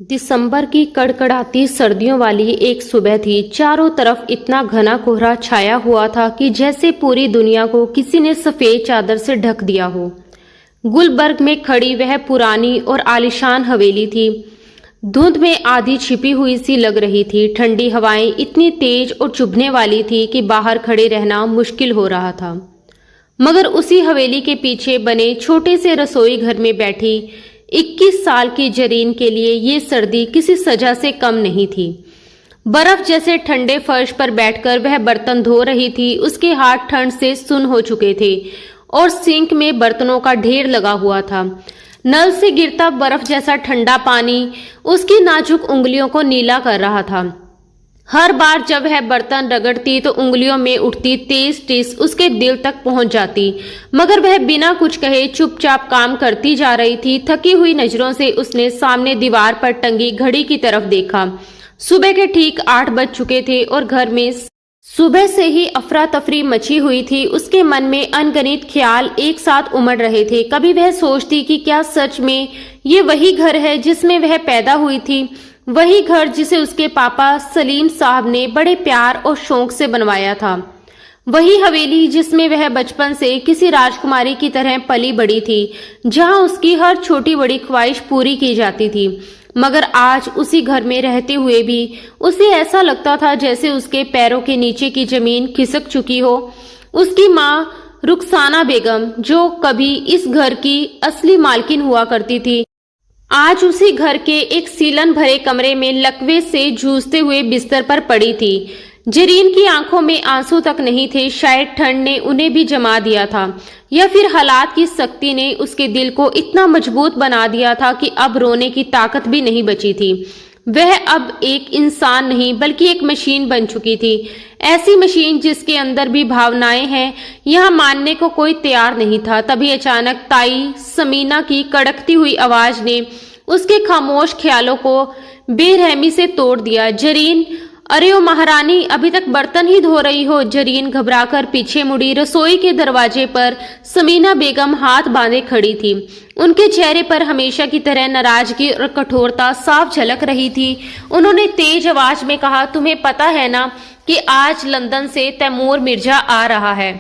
दिसंबर की कड़कड़ाती सर्दियों वाली एक सुबह थी। चारों तरफ इतना घना कोहरा छाया हुआ था कि जैसे पूरी दुनिया को किसी ने सफेद चादर से ढक दिया हो। गुलबर्ग में खड़ी वह पुरानी और आलीशान हवेली थी। धुंध में आधी छिपी हुई सी लग रही थी। ठंडी हवाएं इतनी तेज और चुभने वाली थी कि बाहर खड़े रहना मुश्किल हो रहा था। मगर उसी हवेली के पीछे बने छोटे से रसोई घर में बैठी 21 साल की जरीन के लिए ये सर्दी किसी सजा से कम नहीं थी। बर्फ जैसे ठंडे फर्श पर बैठकर वह बर्तन धो रही थी। उसके हाथ ठंड से सुन्न हो चुके थे और सिंक में बर्तनों का ढेर लगा हुआ था। नल से गिरता बर्फ जैसा ठंडा पानी उसकी नाजुक उंगलियों को नीला कर रहा था। हर बार जब वह बर्तन रगड़ती तो उंगलियों में उठती तेज टिस उसके दिल तक पहुंच जाती, मगर वह बिना कुछ कहे चुपचाप काम करती जा रही थी। थकी हुई नजरों से उसने सामने दीवार पर टंगी घड़ी की तरफ देखा। सुबह के ठीक 8 बज चुके थे और घर में सुबह से ही अफरा तफरी मची हुई थी। उसके मन में अनगिनत ख्याल एक साथ उमड़ रहे थे। कभी वह सोचती कि क्या सच में ये वही घर है जिसमें वह पैदा हुई थी, वही घर जिसे उसके पापा सलीम साहब ने बड़े प्यार और शौक से बनवाया था, वही हवेली जिसमें वह बचपन से किसी राजकुमारी की तरह पली बड़ी थी, जहां उसकी हर छोटी बड़ी ख्वाहिश पूरी की जाती थी। मगर आज उसी घर में रहते हुए भी उसे ऐसा लगता था जैसे उसके पैरों के नीचे की जमीन खिसक चुकी हो। उसकी माँ रुखसाना बेगम, जो कभी इस घर की असली मालकिन हुआ करती थी, आज उसी घर के एक सीलन भरे कमरे में लकवे से जूझते हुए बिस्तर पर पड़ी थी। जरीन की आंखों में आंसू तक नहीं थे। शायद ठंड ने उन्हें भी जमा दिया था, या फिर हालात की सख्ती ने उसके दिल को इतना मजबूत बना दिया था कि अब रोने की ताकत भी नहीं बची थी। वह अब एक इंसान नहीं बल्कि एक मशीन बन चुकी थी। ऐसी मशीन जिसके अंदर भी भावनाएं हैं, यह मानने को कोई तैयार नहीं था। तभी अचानक ताई समीना की कड़कती हुई आवाज ने उसके खामोश ख्यालों को बेरहमी से तोड़ दिया। जरीन, अरे ओ महारानी, अभी तक बर्तन ही धो रही हो? जरीन घबराकर पीछे मुड़ी। रसोई के दरवाजे पर समीना बेगम हाथ बांधे खड़ी थी। उनके चेहरे पर हमेशा की तरह नाराजगी और कठोरता साफ झलक रही थी। उन्होंने तेज आवाज में कहा, तुम्हें पता है ना कि आज लंदन से तैमूर मिर्जा आ रहा है?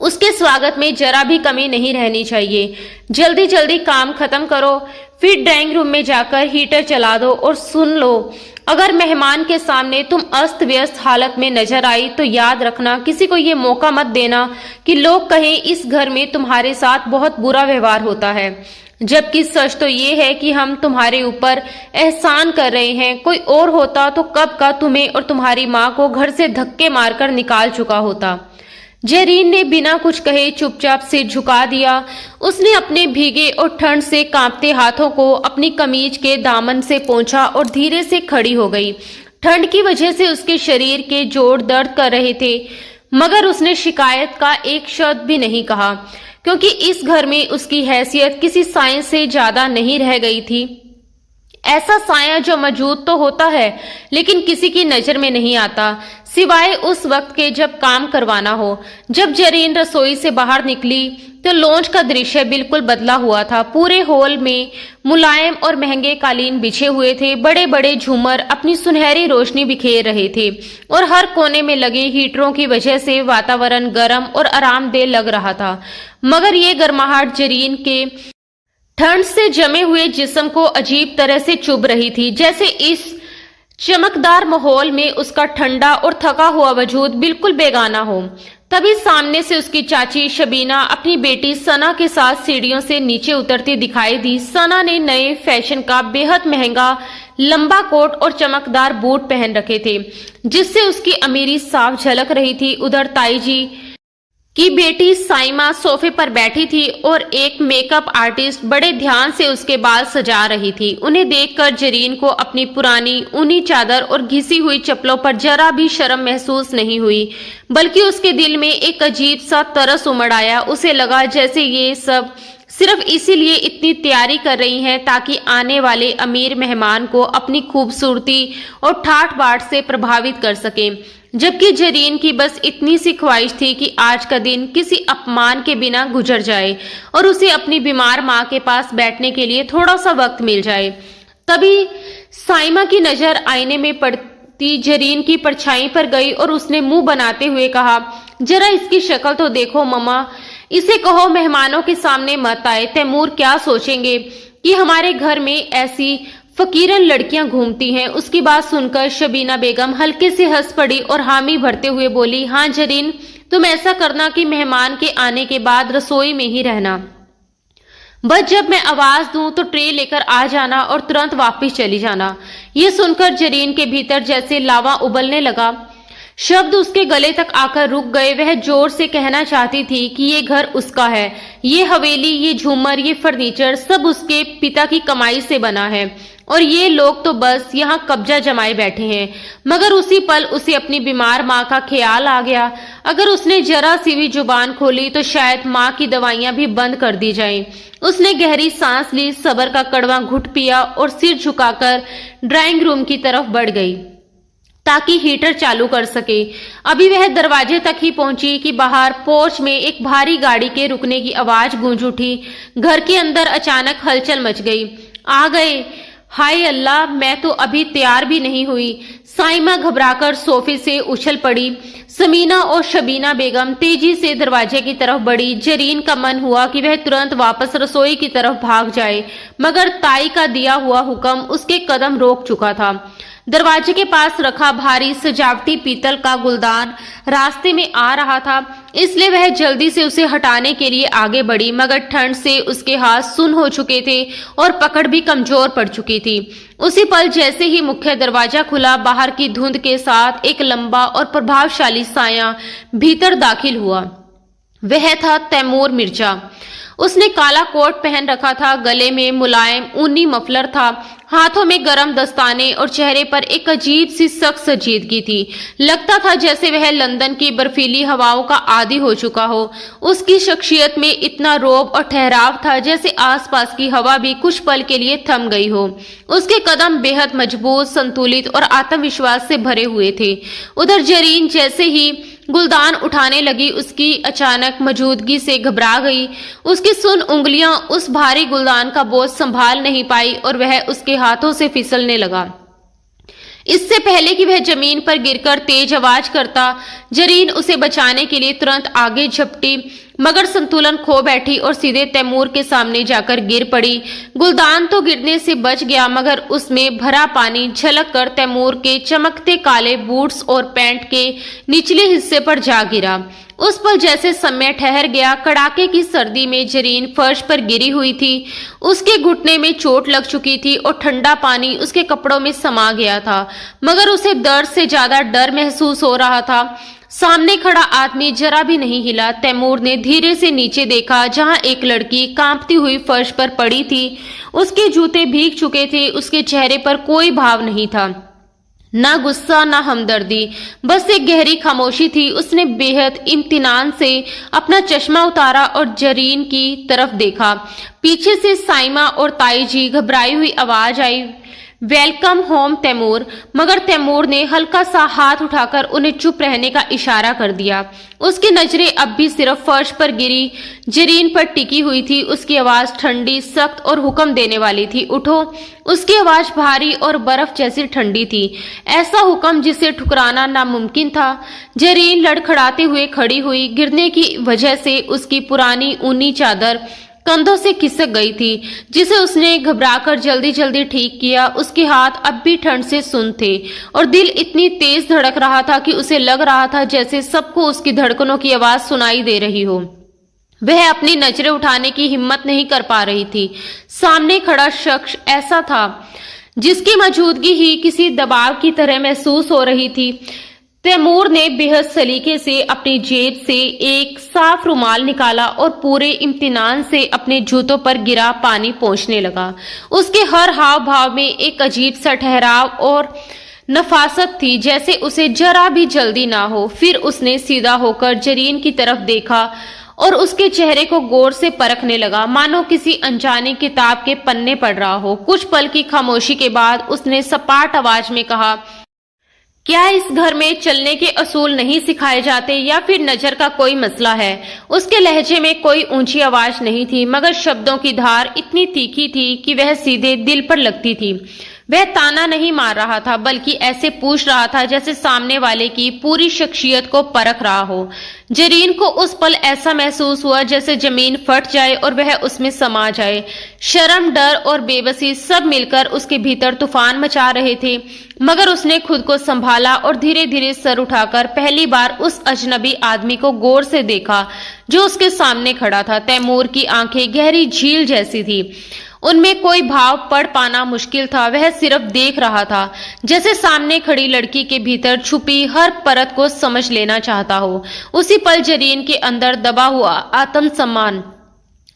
उसके स्वागत में जरा भी कमी नहीं रहनी चाहिए। जल्दी जल्दी काम खत्म करो, फिर ड्राइंग रूम में जाकर हीटर चला दो और सुन लो, अगर मेहमान के सामने तुम अस्त व्यस्त हालत में नजर आई तो याद रखना, किसी को ये मौका मत देना कि लोग कहें इस घर में तुम्हारे साथ बहुत बुरा व्यवहार होता है, जबकि सच तो ये है कि हम तुम्हारे ऊपर एहसान कर रहे हैं। कोई और होता तो कब का तुम्हें और तुम्हारी माँ को घर से धक्के मारकर निकाल चुका होता। जरीन ने बिना कुछ कहे चुपचाप सिर झुका दिया। उसने अपने भीगे और ठंड से कांपते हाथों को अपनी कमीज के दामन से पोंछा और धीरे से खड़ी हो गई। ठंड की वजह से उसके शरीर के जोड़ दर्द कर रहे थे, मगर उसने शिकायत का एक शब्द भी नहीं कहा, क्योंकि इस घर में उसकी हैसियत किसी साइंस से ज्यादा नहीं रह गई थी। ऐसा साया जो मौजूद तो होता है लेकिन किसी की नजर में नहीं आता, सिवाय उस वक्त के जब काम करवाना हो। जब जरीन रसोई से बाहर निकली तो लॉन्च का दृश्य बिल्कुल बदला हुआ था। पूरे हॉल में मुलायम और महंगे कालीन बिछे हुए थे। बड़े बड़े झूमर अपनी सुनहरी रोशनी बिखेर रहे थे और हर कोने में लगे हीटरों की वजह से वातावरण गर्म और आरामदेह लग रहा था। मगर ये गर्माहट जरीन के ठंड से जमे हुए जिस्म को अजीब तरह से चुभ रही थी, जैसे इस चमकदार माहौल में उसका ठंडा और थका हुआ वजूद बिल्कुल बेगाना हो। तभी सामने से उसकी चाची शबीना अपनी बेटी सना के साथ सीढ़ियों से नीचे उतरती दिखाई दी। सना ने नए फैशन का बेहद महंगा लंबा कोट और चमकदार बूट पहन रखे थे, जिससे उसकी अमीरी साफ झलक रही थी। उधर ताई जी की बेटी साइमा सोफे पर बैठी थी और एक मेकअप आर्टिस्ट बड़े ध्यान से उसके बाल सजा रही थी। उन्हें देखकर जरीन को अपनी पुरानी ऊनी चादर और घिसी हुई चप्पलों पर जरा भी शर्म महसूस नहीं हुई, बल्कि उसके दिल में एक अजीब सा तरस उमड़ आया। उसे लगा जैसे ये सब सिर्फ इसीलिए इतनी तैयारी कर रही हैं ताकि आने वाले अमीर मेहमान को अपनी खूबसूरती और ठाठ बाट से प्रभावित कर सकें, जबकि जरीन की बस इतनी सी ख्वाहिश थी कि आज का दिन किसी अपमान के बिना गुजर जाए और उसे अपनी बीमार माँ के पास बैठने के लिए थोड़ा सा वक्त मिल जाए। तभी साइमा की नजर आईने में पड़ती जरीन की परछाई पर गई और उसने मुंह बनाते हुए कहा, जरा इसकी शक्ल तो देखो मम्मा, इसे कहो मेहमानों के सामने मत आए। तैमूर क्या सोचेंगे कि हमारे घर में ऐसी फकीरन लड़कियां घूमती हैं। उसकी बात सुनकर शबीना बेगम हल्के से हंस पड़ी और हामी भरते हुए बोली, हाँ जरीन, तुम ऐसा करना कि मेहमान के आने के बाद रसोई में ही रहना। बस जब मैं आवाज दूं तो ट्रे लेकर आ जाना और तुरंत वापस चली जाना। ये सुनकर जरीन के भीतर जैसे लावा उबलने लगा। शब्द उसके गले तक आकर रुक गए। वह जोर से कहना चाहती थी कि ये घर उसका है, ये हवेली, ये झूमर, ये फर्नीचर सब उसके पिता की कमाई से बना है और ये लोग तो बस यहाँ कब्जा जमाए बैठे हैं। मगर उसी पल उसे अपनी बीमार माँ का ख्याल आ गया। अगर उसने जरा सी भी जुबान खोली तो शायद माँ की दवाइयां भी बंद कर दी जाएं। उसने गहरी सांस ली, सब्र का कड़वा घुट पिया और सिर झुकाकर ड्राइंग रूम की तरफ बढ़ गई ताकि हीटर चालू कर सके। अभी वह दरवाजे तक ही पहुंची कि बाहर पोर्च में एक भारी गाड़ी के रुकने की आवाज गूंज उठी। घर के अंदर अचानक हलचल मच गई। आ गए, हाय अल्लाह, मैं तो अभी तैयार भी नहीं हुई। साइमा घबराकर सोफे से उछल पड़ी। समीना और शबीना बेगम तेजी से दरवाजे की तरफ बढ़ी। जरीन का मन हुआ कि वह तुरंत वापस रसोई की तरफ भाग जाए, मगर ताई का दिया हुआ हुक्म उसके कदम रोक चुका था। दरवाजे के पास रखा भारी सजावटी पीतल का गुलदान रास्ते में आ रहा था, इसलिए वह जल्दी से उसे हटाने के लिए आगे बढ़ी, मगर ठंड से उसके हाथ सुन्न हो चुके थे और पकड़ भी कमजोर पड़ चुकी थी। उसी पल जैसे ही मुख्य दरवाजा खुला, बाहर की धुंध के साथ एक लंबा और प्रभावशाली साया भीतर दाखिल हुआ। वह था तैमूर मिर्जा। उसने काला कोट पहन रखा था, गले में मुलायम ऊनी मफलर था, हाथों में गरम दस्ताने और चेहरे पर एक अजीब सी सख्त संजीदगी थी। लगता था जैसे वह लंदन की बर्फीली हवाओं का आदी हो चुका हो। उसकी शख्सियत में इतना रोब और ठहराव था जैसे आसपास की हवा भी कुछ पल के लिए थम गई हो। उसके कदम बेहद मजबूत, संतुलित और आत्मविश्वास से भरे हुए थे। उधर जरीन जैसे ही गुलदान उठाने लगी, उसकी अचानक मौजूदगी से घबरा गई। उसकी सुन्न उंगलियां उस भारी गुलदान का बोझ संभाल नहीं पाई और वह उसके हाथों से फिसलने लगा। इससे पहले कि वह जमीन पर गिरकर तेज आवाज करता, जरीन उसे बचाने के लिए तुरंत आगे झपटी, मगर संतुलन खो बैठी और सीधे तैमूर के सामने जाकर गिर पड़ी। गुलदान तो गिरने से बच गया, मगर उसमें भरा पानी झलक कर तैमूर के चमकते काले बूट्स और पैंट के निचले हिस्से पर जा गिरा। उस पल जैसे समय ठहर गया। कड़ाके की सर्दी में जरीन फर्श पर गिरी हुई थी। उसके घुटने में चोट लग चुकी थी और ठंडा पानी उसके कपड़ों में समा गया था, मगर उसे दर्द से ज्यादा डर महसूस हो रहा था। सामने खड़ा आदमी जरा भी नहीं हिला। तैमूर ने धीरे से नीचे देखा, जहां एक लड़की कांपती हुई फर्श पर पड़ी थी। उसके जूते भीग चुके थे। उसके चेहरे पर कोई भाव नहीं था, ना गुस्सा ना हमदर्दी, बस एक गहरी खामोशी थी। उसने बेहद इम्तिनान से अपना चश्मा उतारा और जरीन की तरफ देखा। पीछे से साइमा और ताई जी घबराई हुई आवाज आई, वेलकम होम तैमूर। मगर तैमूर ने हल्का सा हाथ उठाकर उन्हें चुप रहने का इशारा कर दिया। उसकी नजरें अब भी सिर्फ फर्श पर गिरी जरीन पर टिकी हुई थी। उसकी आवाज ठंडी, सख्त और हुक्म देने वाली थी। उठो। उसकी आवाज भारी और बर्फ जैसी ठंडी थी, ऐसा हुक्म जिसे ठुकराना नामुमकिन था। जरीन लड़खड़ाते हुए खड़ी हुई। गिरने की वजह से उसकी पुरानी ऊनी चादर कंधों से खिसक गई थी, जिसे उसने घबराकर जल्दी जल्दी ठीक किया। उसके हाथ अब भी ठंड से सुन्न थे और दिल इतनी तेज धड़क रहा था कि उसे लग रहा था जैसे सबको उसकी धड़कनों की आवाज सुनाई दे रही हो। वह अपनी नजरें उठाने की हिम्मत नहीं कर पा रही थी। सामने खड़ा शख्स ऐसा था जिसकी मौजूदगी ही किसी दबाव की तरह महसूस हो रही थी। तैमूर ने बेहद सलीके से अपनी जेब से एक साफ रुमाल निकाला और पूरे इम्तिनान से अपने जूतों पर गिरा पानी पोंछने लगा। उसके हर हाव भाव में एक अजीब सा ठहराव और नफासत थी, जैसे उसे जरा भी जल्दी ना हो। फिर उसने सीधा होकर जरीन की तरफ देखा और उसके चेहरे को गौर से परखने लगा, मानो किसी अनजानी किताब के पन्ने पढ़ रहा हो। कुछ पल की खामोशी के बाद उसने सपाट आवाज में कहा, क्या इस घर में चलने के असूल नहीं सिखाए जाते या फिर नजर का कोई मसला है? उसके लहजे में कोई ऊंची आवाज नहीं थी, मगर शब्दों की धार इतनी तीखी थी कि वह सीधे दिल पर लगती थी। वह ताना नहीं मार रहा था, बल्कि ऐसे पूछ रहा था जैसे सामने वाले की पूरी शख्सियत को परख रहा हो। जरीन को उस पल ऐसा महसूस हुआ जैसे जमीन फट जाए और वह उसमें समा जाए। शर्म, डर और बेबसी सब मिलकर उसके भीतर तूफान मचा रहे थे, मगर उसने खुद को संभाला और धीरे धीरे सर उठाकर पहली बार उस अजनबी आदमी को गौर से देखा जो उसके सामने खड़ा था। तैमूर की आंखें गहरी झील जैसी थी, उनमें कोई भाव पढ़ पाना मुश्किल था। वह सिर्फ देख रहा था, जैसे सामने खड़ी लड़की के भीतर छुपी हर परत को समझ लेना चाहता हो। उसी पल जरीन के अंदर दबा हुआ आत्मसम्मान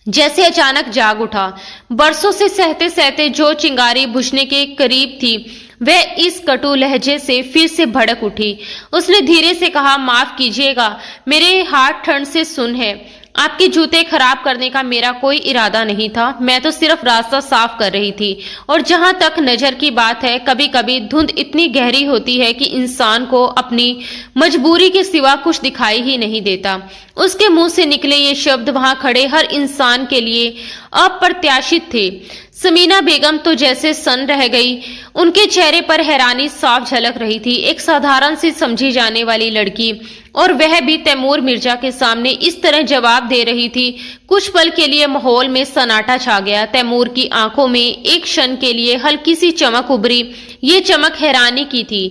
जैसे अचानक जाग उठा। बरसों से सहते सहते जो चिंगारी बुझने के करीब थी, वह इस कटु लहजे से फिर से भड़क उठी। उसने धीरे से कहा, माफ कीजिएगा, मेरे हाथ ठंड से सुन है। आपके जूते खराब करने का मेरा कोई इरादा नहीं था, मैं तो सिर्फ रास्ता साफ कर रही थी। और जहां तक नजर की बात है, कभी कभी धुंध इतनी गहरी होती है कि इंसान को अपनी मजबूरी के सिवा कुछ दिखाई ही नहीं देता। उसके मुंह से निकले ये शब्द वहां खड़े हर इंसान के लिए अप्रत्याशित थे। समीना बेगम तो जैसे सन रह गई, उनके चेहरे पर हैरानी साफ झलक रही थी। एक साधारण सी समझी जाने वाली लड़की, और वह भी तैमूर मिर्जा के सामने इस तरह जवाब दे रही थी। कुछ पल के लिए माहौल में सन्नाटा छा गया। तैमूर की आंखों में एक क्षण के लिए हल्की सी चमक उभरी। ये चमक हैरानी की थी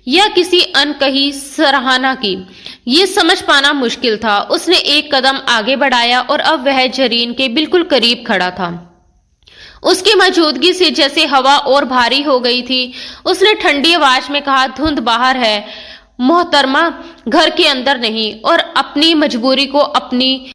या किसी अनकही सराहना की, ये समझ पाना मुश्किल था। उसने एक कदम आगे बढ़ाया और अब वह जरीन के बिल्कुल करीब खड़ा था। उसकी मौजूदगी से जैसे हवा और भारी हो गई थी। उसने ठंडी आवाज में कहा, धुंध बाहर है मोहतरमा, घर के अंदर नहीं। और अपनी मजबूरी को अपनी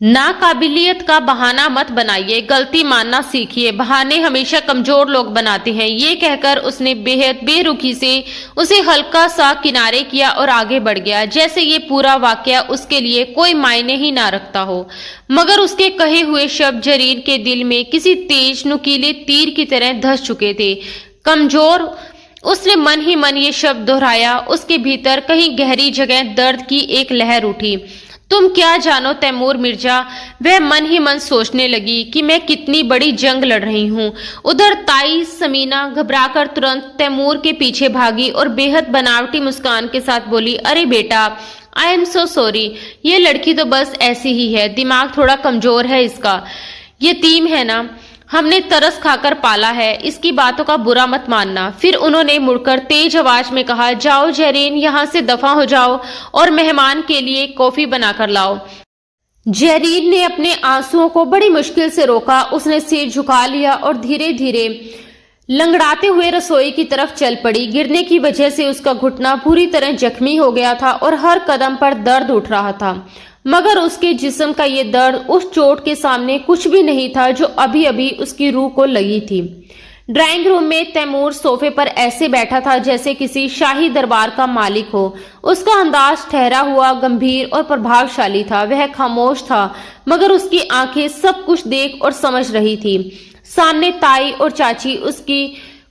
नाकाबिलियत का बहाना मत बनाइए, गलती मानना सीखिए, बहाने हमेशा कमजोर लोग बनाते हैं। ये कहकर उसने बेहद बेरुखी से उसे हल्का सा किनारे किया और आगे बढ़ गया, जैसे ये पूरा वाकया उसके लिए कोई मायने ही ना रखता हो। मगर उसके कहे हुए शब्द जरीन के दिल में किसी तेज नुकीले तीर की तरह धंस चुके थे। कमजोर, उसने मन ही मन ये शब्द दोहराया। उसके भीतर कहीं गहरी जगह दर्द की एक लहर उठी। तुम क्या जानो तैमूर मिर्जा, वह मन ही मन सोचने लगी कि मैं कितनी बड़ी जंग लड़ रही हूँ। उधर ताई समीना घबराकर तुरंत तैमूर के पीछे भागी और बेहद बनावटी मुस्कान के साथ बोली, अरे बेटा, आई एम सो सॉरी, ये लड़की तो बस ऐसी ही है, दिमाग थोड़ा कमजोर है इसका, यतीम है ना, हमने तरस खाकर पाला है, इसकी बातों का बुरा मत मानना। फिर उन्होंने मुड़कर तेज आवाज में कहा, जाओ जरीन, यहाँ से दफा हो जाओ और मेहमान के लिए कॉफी बनाकर लाओ। जरीन ने अपने आंसुओं को बड़ी मुश्किल से रोका। उसने सिर झुका लिया और धीरे धीरे लंगड़ाते हुए रसोई की तरफ चल पड़ी। गिरने की वजह से उसका घुटना पूरी तरह जख्मी हो गया था और हर कदम पर दर्द उठ रहा था, मगर उसके जिस्म का ये दर्द उस चोट के सामने कुछ भी नहीं था जो अभी अभी उसकी रूह को लगी थी। ड्राइंग रूम में तैमूर सोफे पर ऐसे बैठा था जैसे किसी शाही दरबार का मालिक हो। उसका अंदाज ठहरा हुआ, गंभीर और प्रभावशाली था। वह खामोश था, मगर उसकी आंखें सब कुछ देख और समझ रही थी। सामने ताई और चाची उसकी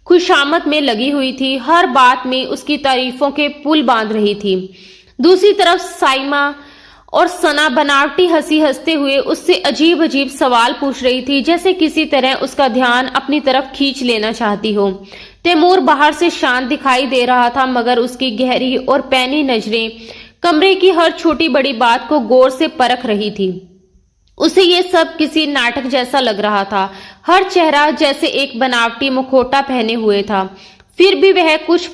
खुशामद में लगी हुई थी, हर बात में उसकी तारीफों के पुल बांध रही थी। दूसरी तरफ साइमा और सना बनावटी हंसी हंसते हुए उससे अजीब अजीब सवाल पूछ रही थी, जैसे किसी तरह उसका ध्यान अपनी तरफ खींच लेना चाहती हो। तैमूर बाहर से शांत दिखाई दे रहा था, मगर उसकी गहरी और पैनी नजरें कमरे की हर छोटी बड़ी बात को गौर से परख रही थी। उसे ये सब किसी नाटक जैसा लग रहा था। हर चेहरा जैसे एक बनावटी मुखौटा पहने हुए था। फिर भी वह कुछ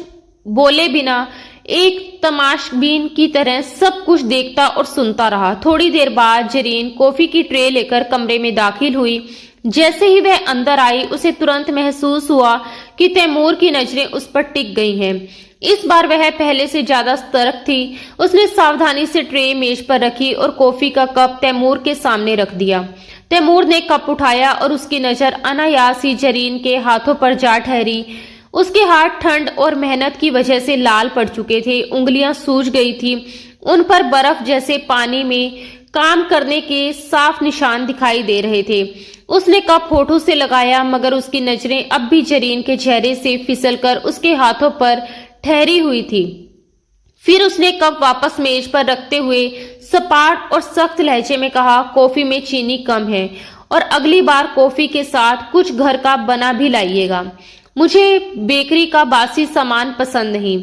बोले बिना एक तमाशबीन की तरह सब कुछ देखता और सुनता रहा। थोड़ी देर बाद जरीन कॉफी की ट्रे लेकर कमरे में दाखिल हुई। जैसे ही वह अंदर आई, उसे तुरंत महसूस हुआ कि तैमूर की नजरें उस पर टिक गई हैं। इस बार वह पहले से ज्यादा सतर्क थी। उसने सावधानी से ट्रे मेज पर रखी और कॉफी का कप तैमूर के सामने रख दिया। तैमूर ने कप उठाया और उसकी नजर अनायास ही जरीन के हाथों पर जा ठहरी। उसके हाथ ठंड और मेहनत की वजह से लाल पड़ चुके थे, उंगलियां सूज गई थी, उन पर बर्फ जैसे पानी में काम करने के साफ निशान दिखाई दे रहे थे। उसने कप होठों से लगाया, मगर उसकी नजरें अब भी जरीन के चेहरे से फिसलकर उसके हाथों पर ठहरी हुई थी। फिर उसने कप वापस मेज पर रखते हुए सपाट और सख्त लहजे में कहा, कॉफी में चीनी कम है और अगली बार कॉफी के साथ कुछ घर का बना भी लाइएगा। मुझे बेकरी का बासी सामान पसंद नहीं।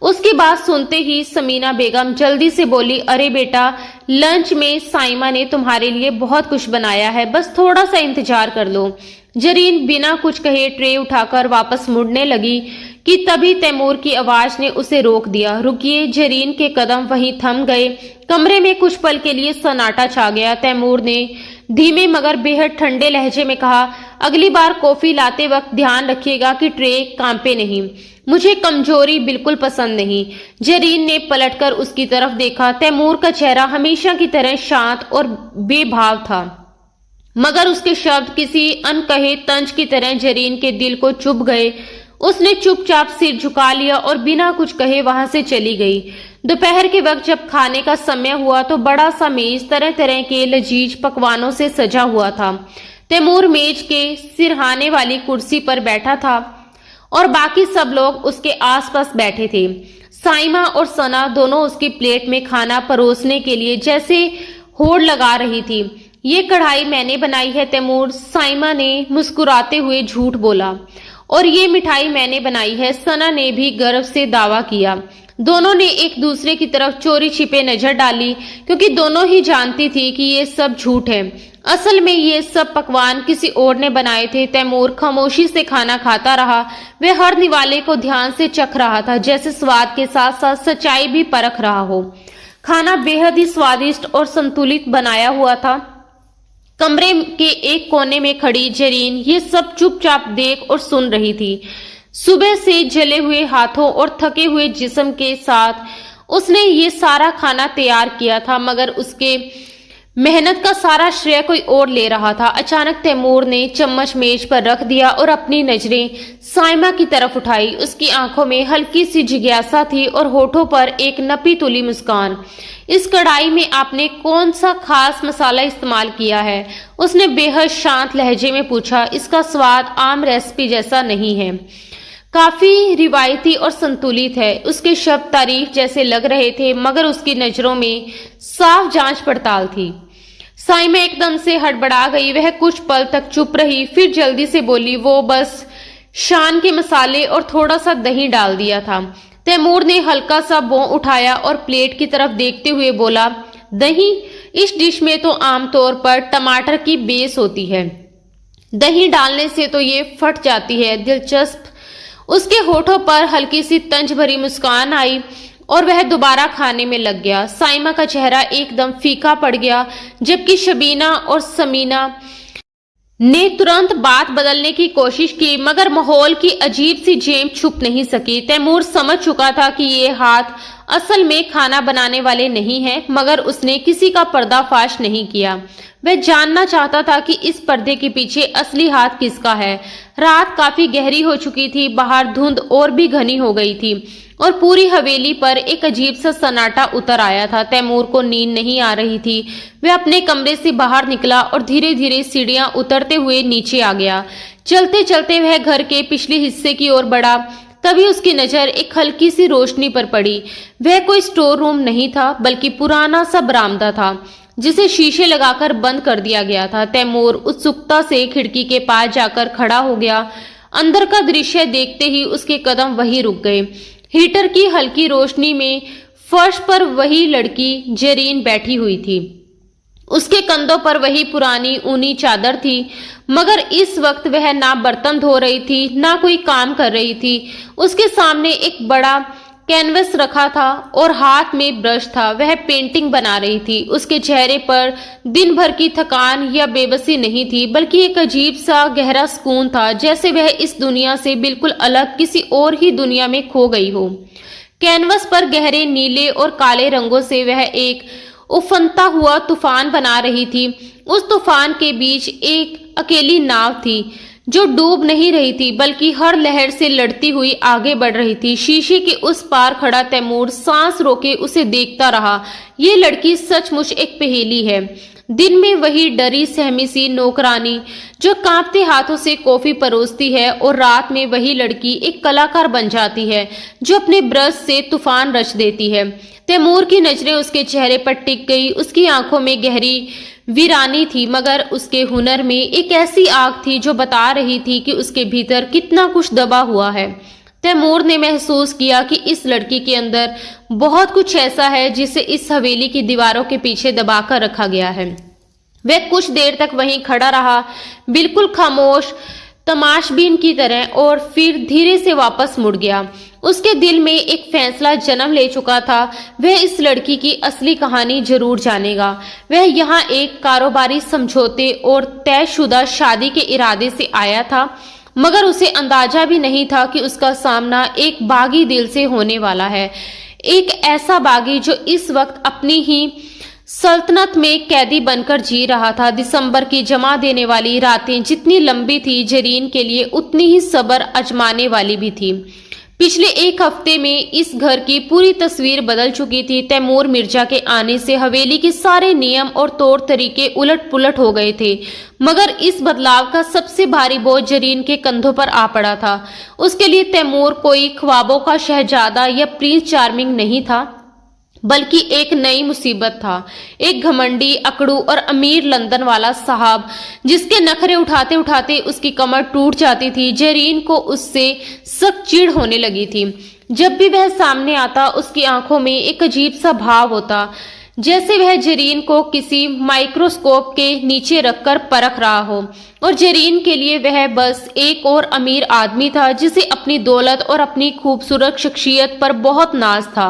उसकी बात सुनते ही समीना बेगम जल्दी से बोली, अरे बेटा, लंच में साइमा ने तुम्हारे लिए बहुत कुछ बनाया है, बस थोड़ा सा इंतजार कर लो। जरीन बिना कुछ कहे ट्रे उठाकर वापस मुड़ने लगी कि तभी तैमूर की आवाज ने उसे रोक दिया। रुकिए। जरीन के कदम वहीं थम गए। कमरे में कुछ पल के लिए सन्नाटा छा गया। तैमूर ने धीमे मगर बेहद ठंडे लहजे में कहा, अगली बार कॉफी लाते वक्त ध्यान रखिएगा कि ट्रे कांपे नहीं। मुझे कमजोरी बिल्कुल पसंद नहीं। जरीन ने पलटकर उसकी तरफ देखा। तैमूर का चेहरा हमेशा की तरह शांत और बेभाव था, मगर उसके शब्द किसी अनकहे तंज की तरह जरीन के दिल को चुभ गए। उसने चुपचाप सिर झुका लिया और बिना कुछ कहे वहां से चली गई। दोपहर के वक्त जब खाने का समय हुआ तो बड़ा सा मेज तरह तरह के लजीज पकवानों से सजा हुआ था। तैमूर मेज के सिरहाने वाली कुर्सी पर बैठा था और बाकी सब लोग उसके आसपास बैठे थे। साइमा और सना दोनों उसकी प्लेट में खाना परोसने के लिए जैसे होड़ लगा रही थी। ये कढ़ाई मैंने बनाई है तैमूर, साइमा ने मुस्कुराते हुए झूठ बोला। और ये मिठाई मैंने बनाई है, सना ने भी गर्व से दावा किया। दोनों ने एक दूसरे की तरफ चोरी छिपे नजर डाली, क्योंकि दोनों ही जानती थी कि ये सब झूठ है। असल में ये सब पकवान किसी और ने बनाए थे। तैमूर खामोशी से खाना खाता रहा। वह हर निवाले को ध्यान से चख रहा था, जैसे स्वाद के साथ साथ सच्चाई भी परख रहा हो। खाना बेहद ही स्वादिष्ट और संतुलित बनाया हुआ था। कमरे के एक कोने में खड़ी जरीन ये सब चुपचाप देख और सुन रही थी। सुबह से जले हुए हाथों और थके हुए जिस्म के साथ उसने ये सारा खाना तैयार किया था, मगर उसके मेहनत का सारा श्रेय कोई और ले रहा था। अचानक तैमूर ने चम्मच मेज पर रख दिया और अपनी नजरें साइमा की तरफ उठाई। उसकी आंखों में हल्की सी जिज्ञासा थी और होठों पर एक नपी तुली मुस्कान। इस कढ़ाई में आपने कौन सा खास मसाला इस्तेमाल किया है? उसने बेहद शांत लहजे में पूछा। इसका स्वाद आम रेसिपी जैसा नहीं है, काफी रिवायती और संतुलित है। उसके शब्द तारीफ जैसे लग रहे थे, मगर उसकी नजरों में साफ जांच पड़ताल थी। साइमा एकदम से हड़बड़ा गई। वह कुछ पल तक चुप रही, फिर जल्दी से बोली, वो बस शान के मसाले और थोड़ा सा दही डाल दिया था। तैमूर ने हल्का सा भौं उठाया और प्लेट की तरफ देखते हुए बोला, दही? इस डिश में तो आमतौर पर टमाटर की बेस होती है, दही डालने से तो ये फट जाती है। दिलचस्प। उसके होठों पर हल्की सी तंज भरी मुस्कान आई और वह दोबारा खाने में लग गया। साइमा का चेहरा एकदम फीका पड़ गया, जबकि शबीना और समीना ने तुरंत बात बदलने की कोशिश की, मगर माहौल की अजीब सी जेम छुप नहीं सकी। तैमूर समझ चुका था कि ये हाथ असल में खाना बनाने वाले नहीं हैं, मगर उसने किसी का पर्दाफाश नहीं किया। वह जानना चाहता था कि इस पर्दे के पीछे असली हाथ किसका है। रात काफी गहरी हो चुकी थी, बाहर धुंध और भी घनी हो गई थी और पूरी हवेली पर एक अजीब सा सन्नाटा उतर आया था। तैमूर को नींद नहीं आ रही थी। वह अपने कमरे से बाहर निकला और धीरे धीरे सीढ़ियां उतरते हुए नीचे आ गया। चलते चलते वह घर के पिछले हिस्से की ओर बढ़ा। तभी उसकी नजर एक हल्की सी रोशनी पर पड़ी। वह कोई स्टोर रूम नहीं था, बल्कि पुराना सा बरामदा था, जिसे शीशे लगाकर बंद कर दिया गया था। तैमूर उत्सुकता से खिड़की के पास जाकर खड़ा हो गया। अंदर का दृश्य देखते ही उसके कदम वहीं रुक गए। हीटर की हल्की रोशनी में फर्श पर वही लड़की जरीन बैठी हुई थी। उसके कंधों पर वही पुरानी ऊनी चादर थी, मगर इस वक्त वह ना बर्तन धो रही थी, ना कोई काम कर रही थी। उसके सामने एक बड़ा कैनवस रखा था और हाथ में ब्रश था। वह पेंटिंग बना रही थी। उसके चेहरे पर दिन भर की थकान या बेबसी नहीं थी, बल्कि एक अजीब सा गहरा सुकून था, जैसे वह इस दुनिया से बिल्कुल अलग किसी और ही दुनिया में खो गई हो। कैनवस पर गहरे नीले और काले रंगों से वह एक उफनता हुआ तूफान बना रही थी। उस तूफान के बीच एक अकेली नाव थी, जो डूब नहीं रही थी, बल्कि हर लहर से लड़ती हुई आगे बढ़ रही थी। शीशे के उस पार खड़ा तैमूर सांस रोके उसे देखता रहा। ये लड़की सचमुच एक पहेली है। दिन में वही डरी सहमी सी नौकरानी जो कांपते हाथों से कॉफी परोसती है, और रात में वही लड़की एक कलाकार बन जाती है जो अपने ब्रश से तूफान रच देती है। तैमूर की नजरें उसके चेहरे पर टिक गई। उसकी आंखों में गहरी वीरानी थी, मगर उसके हुनर में एक ऐसी आग थी जो बता रही थी कि उसके भीतर कितना कुछ दबा हुआ है। तैमूर ने महसूस किया कि इस लड़की के अंदर बहुत कुछ ऐसा है जिसे इस हवेली की दीवारों के पीछे दबाकर रखा गया है। वह कुछ देर तक वहीं खड़ा रहा, बिल्कुल खामोश, तमाशबीन की तरह, और फिर धीरे से वापस मुड़ गया। उसके दिल में एक फैसला जन्म ले चुका था। वह इस लड़की की असली कहानी जरूर जानेगा। वह यहाँ एक कारोबारी समझौते और तयशुदा शादी के इरादे से आया था, मगर उसे अंदाजा भी नहीं था कि उसका सामना एक बागी दिल से होने वाला है। एक ऐसा बागी जो इस वक्त अपनी ही सल्तनत में कैदी बनकर जी रहा था। दिसंबर की जमा देने वाली रातें जितनी लंबी थी, जरीन के लिए उतनी ही सब्र आजमाने वाली भी थी। पिछले एक हफ्ते में इस घर की पूरी तस्वीर बदल चुकी थी। तैमूर मिर्जा के आने से हवेली के सारे नियम और तौर तरीके उलट पुलट हो गए थे, मगर इस बदलाव का सबसे भारी बोझ जरीन के कंधों पर आ पड़ा था। उसके लिए तैमूर कोई ख्वाबों का शहजादा या प्रिंस चार्मिंग नहीं था, बल्कि एक नई मुसीबत था। एक घमंडी, अकड़ू और अमीर लंदन वाला साहब जिसके नखरे उठाते उठाते उसकी कमर टूट जाती थी। जरीन को उससे सख्त चिढ़ होने लगी थी। जब भी वह सामने आता, उसकी आंखों में एक अजीब सा भाव होता, जैसे वह जरीन को किसी माइक्रोस्कोप के नीचे रखकर परख रहा हो। और जरीन के लिए वह बस एक और अमीर आदमी था जिसे अपनी दौलत और अपनी खूबसूरत शख्सियत पर बहुत नाज था।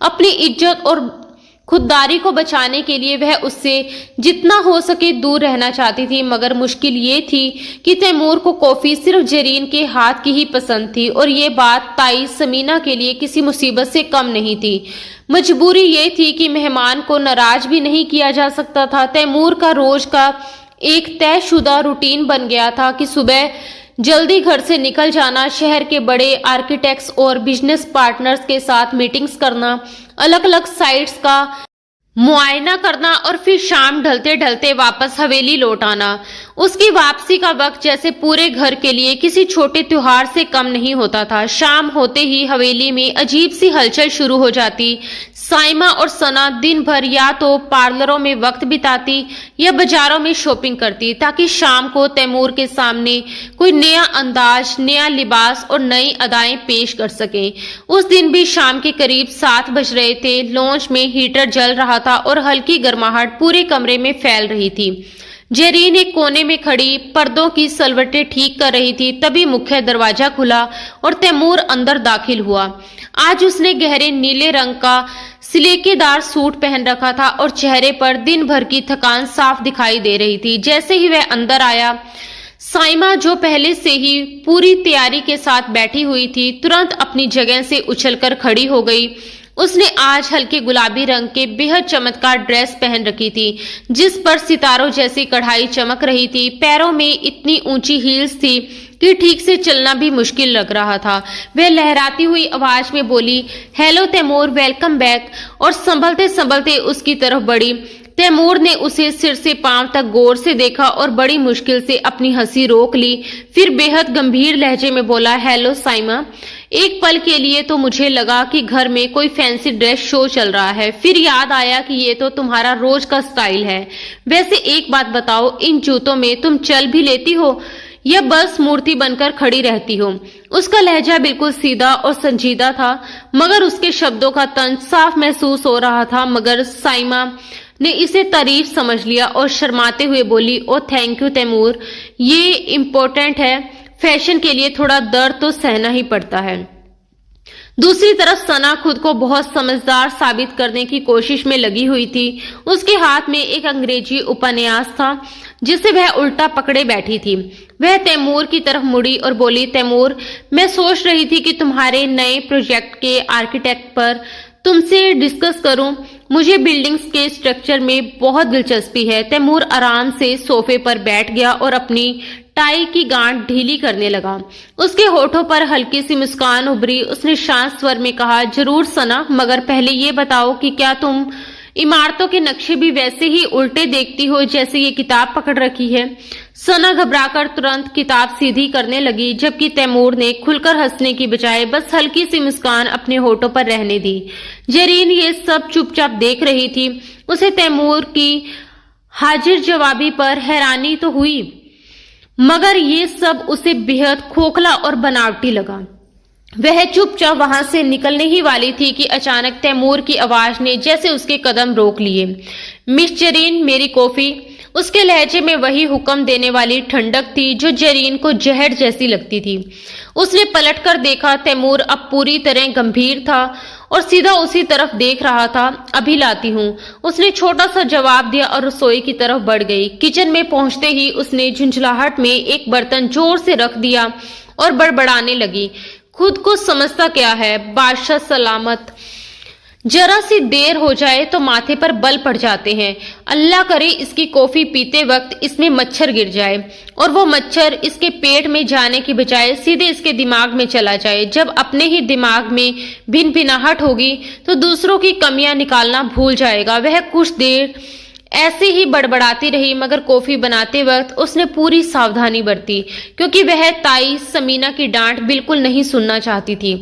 अपनी इज्जत और खुददारी को बचाने के लिए वह उससे जितना हो सके दूर रहना चाहती थी, मगर मुश्किल ये थी कि तैमूर को कॉफी सिर्फ जरीन के हाथ की ही पसंद थी, और ये बात ताई समीना के लिए किसी मुसीबत से कम नहीं थी। मजबूरी ये थी कि मेहमान को नाराज भी नहीं किया जा सकता था। तैमूर का रोज का एक तयशुदा रूटीन बन गया था कि सुबह जल्दी घर से निकल जाना, शहर के बड़े आर्किटेक्ट्स और बिजनेस पार्टनर्स के साथ मीटिंग्स करना, अलग अलग साइट्स का मुआयना करना, और फिर शाम ढलते ढलते वापस हवेली लौट आना। उसकी वापसी का वक्त जैसे पूरे घर के लिए किसी छोटे त्योहार से कम नहीं होता था। शाम होते ही हवेली में अजीब सी हलचल शुरू हो जाती। साइमा और सना दिन भर या तो पार्लरों में वक्त बिताती या बाजारों में शॉपिंग करती, ताकि शाम को तैमूर के सामने कोई नया अंदाज, नया लिबास और नई अदाएं पेश कर सके। उस दिन भी शाम के करीब 7 बज रहे थे। लॉन्च में हीटर जल रहा था और हल्की गर्माहट पूरे कमरे में फैल रही थी। जेरीन एक कोने में खड़ी पर्दों की सलवटें ठीक कर रही थी। तभी मुख्य दरवाजा खुला और तैमूर अंदर दाखिल हुआ। आज उसने गहरे नीले रंग का सिलेकेदार सूट पहन रखा था और चेहरे पर दिन भर की थकान साफ दिखाई दे रही थी। जैसे ही वह अंदर आया, साइमा जो पहले से ही पूरी तैयारी के साथ बैठी हुई थी, तुरंत अपनी जगह से उछलकर खड़ी हो गई। उसने आज हल्के गुलाबी रंग के बेहद चमत्कार ड्रेस पहन रखी थी, जिस पर सितारों जैसी कढ़ाई चमक रही थी। पैरों में इतनी ऊंची हील्स थी कि ठीक से चलना भी मुश्किल लग रहा था। वह लहराती हुई आवाज में बोली, हेलो तैमूर, वेलकम बैक, और संभलते संभलते उसकी तरफ बढ़ी। तैमूर ने उसे सिर से पांव तक गौर से देखा और बड़ी मुश्किल से अपनी हंसी रोक ली। फिर बेहद गंभीर लहजे में बोला, हेलो साइमा। एक पल के लिए तो मुझे लगा कि घर में कोई फैंसी ड्रेस शो चल रहा है। फिर याद आया कि ये तो तुम्हारा रोज का स्टाइल है। वैसे एक बात बताओ, इन जूतों में तुम चल भी लेती हो या बस मूर्ति बनकर खड़ी रहती हो? उसका लहजा बिल्कुल सीधा और संजीदा था, मगर उसके शब्दों का तंज साफ महसूस हो रहा था। मगर साइमा ने इसे तारीफ समझ लिया और शर्माते हुए बोली, ओ थैंक यू तैमूर, ये इम्पोर्टेंट है। फैशन के लिए थोड़ा दर्द तो सहना ही पड़ता है। दूसरी तरफ सना खुद को बहुत समझदार साबित करने की कोशिश में लगी हुई थी। उसके हाथ में एक अंग्रेजी उपन्यास था जिसे वह उल्टा पकड़े बैठी थी। वह तैमूर की तरफ मुड़ी और बोली, तैमूर, मैं सोच रही थी कि तुम्हारे नए प्रोजेक्ट के आर्किटेक्ट पर तुमसे डिस्कस करूं। मुझे बिल्डिंग्स के स्ट्रक्चर में बहुत दिलचस्पी है। तैमूर आराम से सोफे पर बैठ गया और अपनी टाई की गांठ ढीली करने लगा। उसके होठों पर हल्की सी मुस्कान उभरी। उसने शांत स्वर में कहा, जरूर सना, मगर पहले ये बताओ कि क्या तुम इमारतों के नक्शे भी वैसे ही उल्टे देखती हो जैसे ये किताब पकड़ रखी है। सना घबराकर तुरंत किताब सीधी करने लगी, जबकि तैमूर ने खुलकर हंसने की बजाय बस हल्की सी मुस्कान अपने होठों पर रहने दी। जरीन ये सब चुपचाप देख रही थी। उसे तैमूर की हाजिर जवाबी पर हैरानी तो हुई, मगर ये सब उसे बेहद खोखला और बनावटी लगा। वह चुपचाप वहां से निकलने ही वाली थी कि अचानक तैमूर की आवाज ने जैसे उसके कदम रोक लिए। मिस जरीन, मेरी कॉफी। उसके लहजे में वही हुक्म देने वाली ठंडक थी जो जरीन को जहर जैसी लगती थी। उसने पलटकर देखा, तैमूर अब पूरी तरह गंभीर था और सीधा उसी तरफ देख रहा था। अभी लाती हूँ, उसने छोटा सा जवाब दिया और रसोई की तरफ बढ़ गई। किचन में पहुंचते ही उसने झुंझलाहट में एक बर्तन जोर से रख दिया और बड़बड़ाने लगी, खुद को समझता क्या है, बादशाह सलामत। जरा सी देर हो जाए तो माथे पर बल पड़ जाते हैं। अल्लाह करे इसकी कॉफी पीते वक्त इसमें मच्छर गिर जाए और वो मच्छर इसके पेट में जाने की बजाय सीधे इसके दिमाग में चला जाए। जब अपने ही दिमाग में भिनभिनाहट होगी तो दूसरों की कमियां निकालना भूल जाएगा। वह कुछ देर ऐसे ही बड़बड़ाती रही, मगर कॉफी बनाते वक्त उसने पूरी सावधानी बरती, क्योंकि वह ताई समीना की डांट बिल्कुल नहीं सुनना चाहती थी।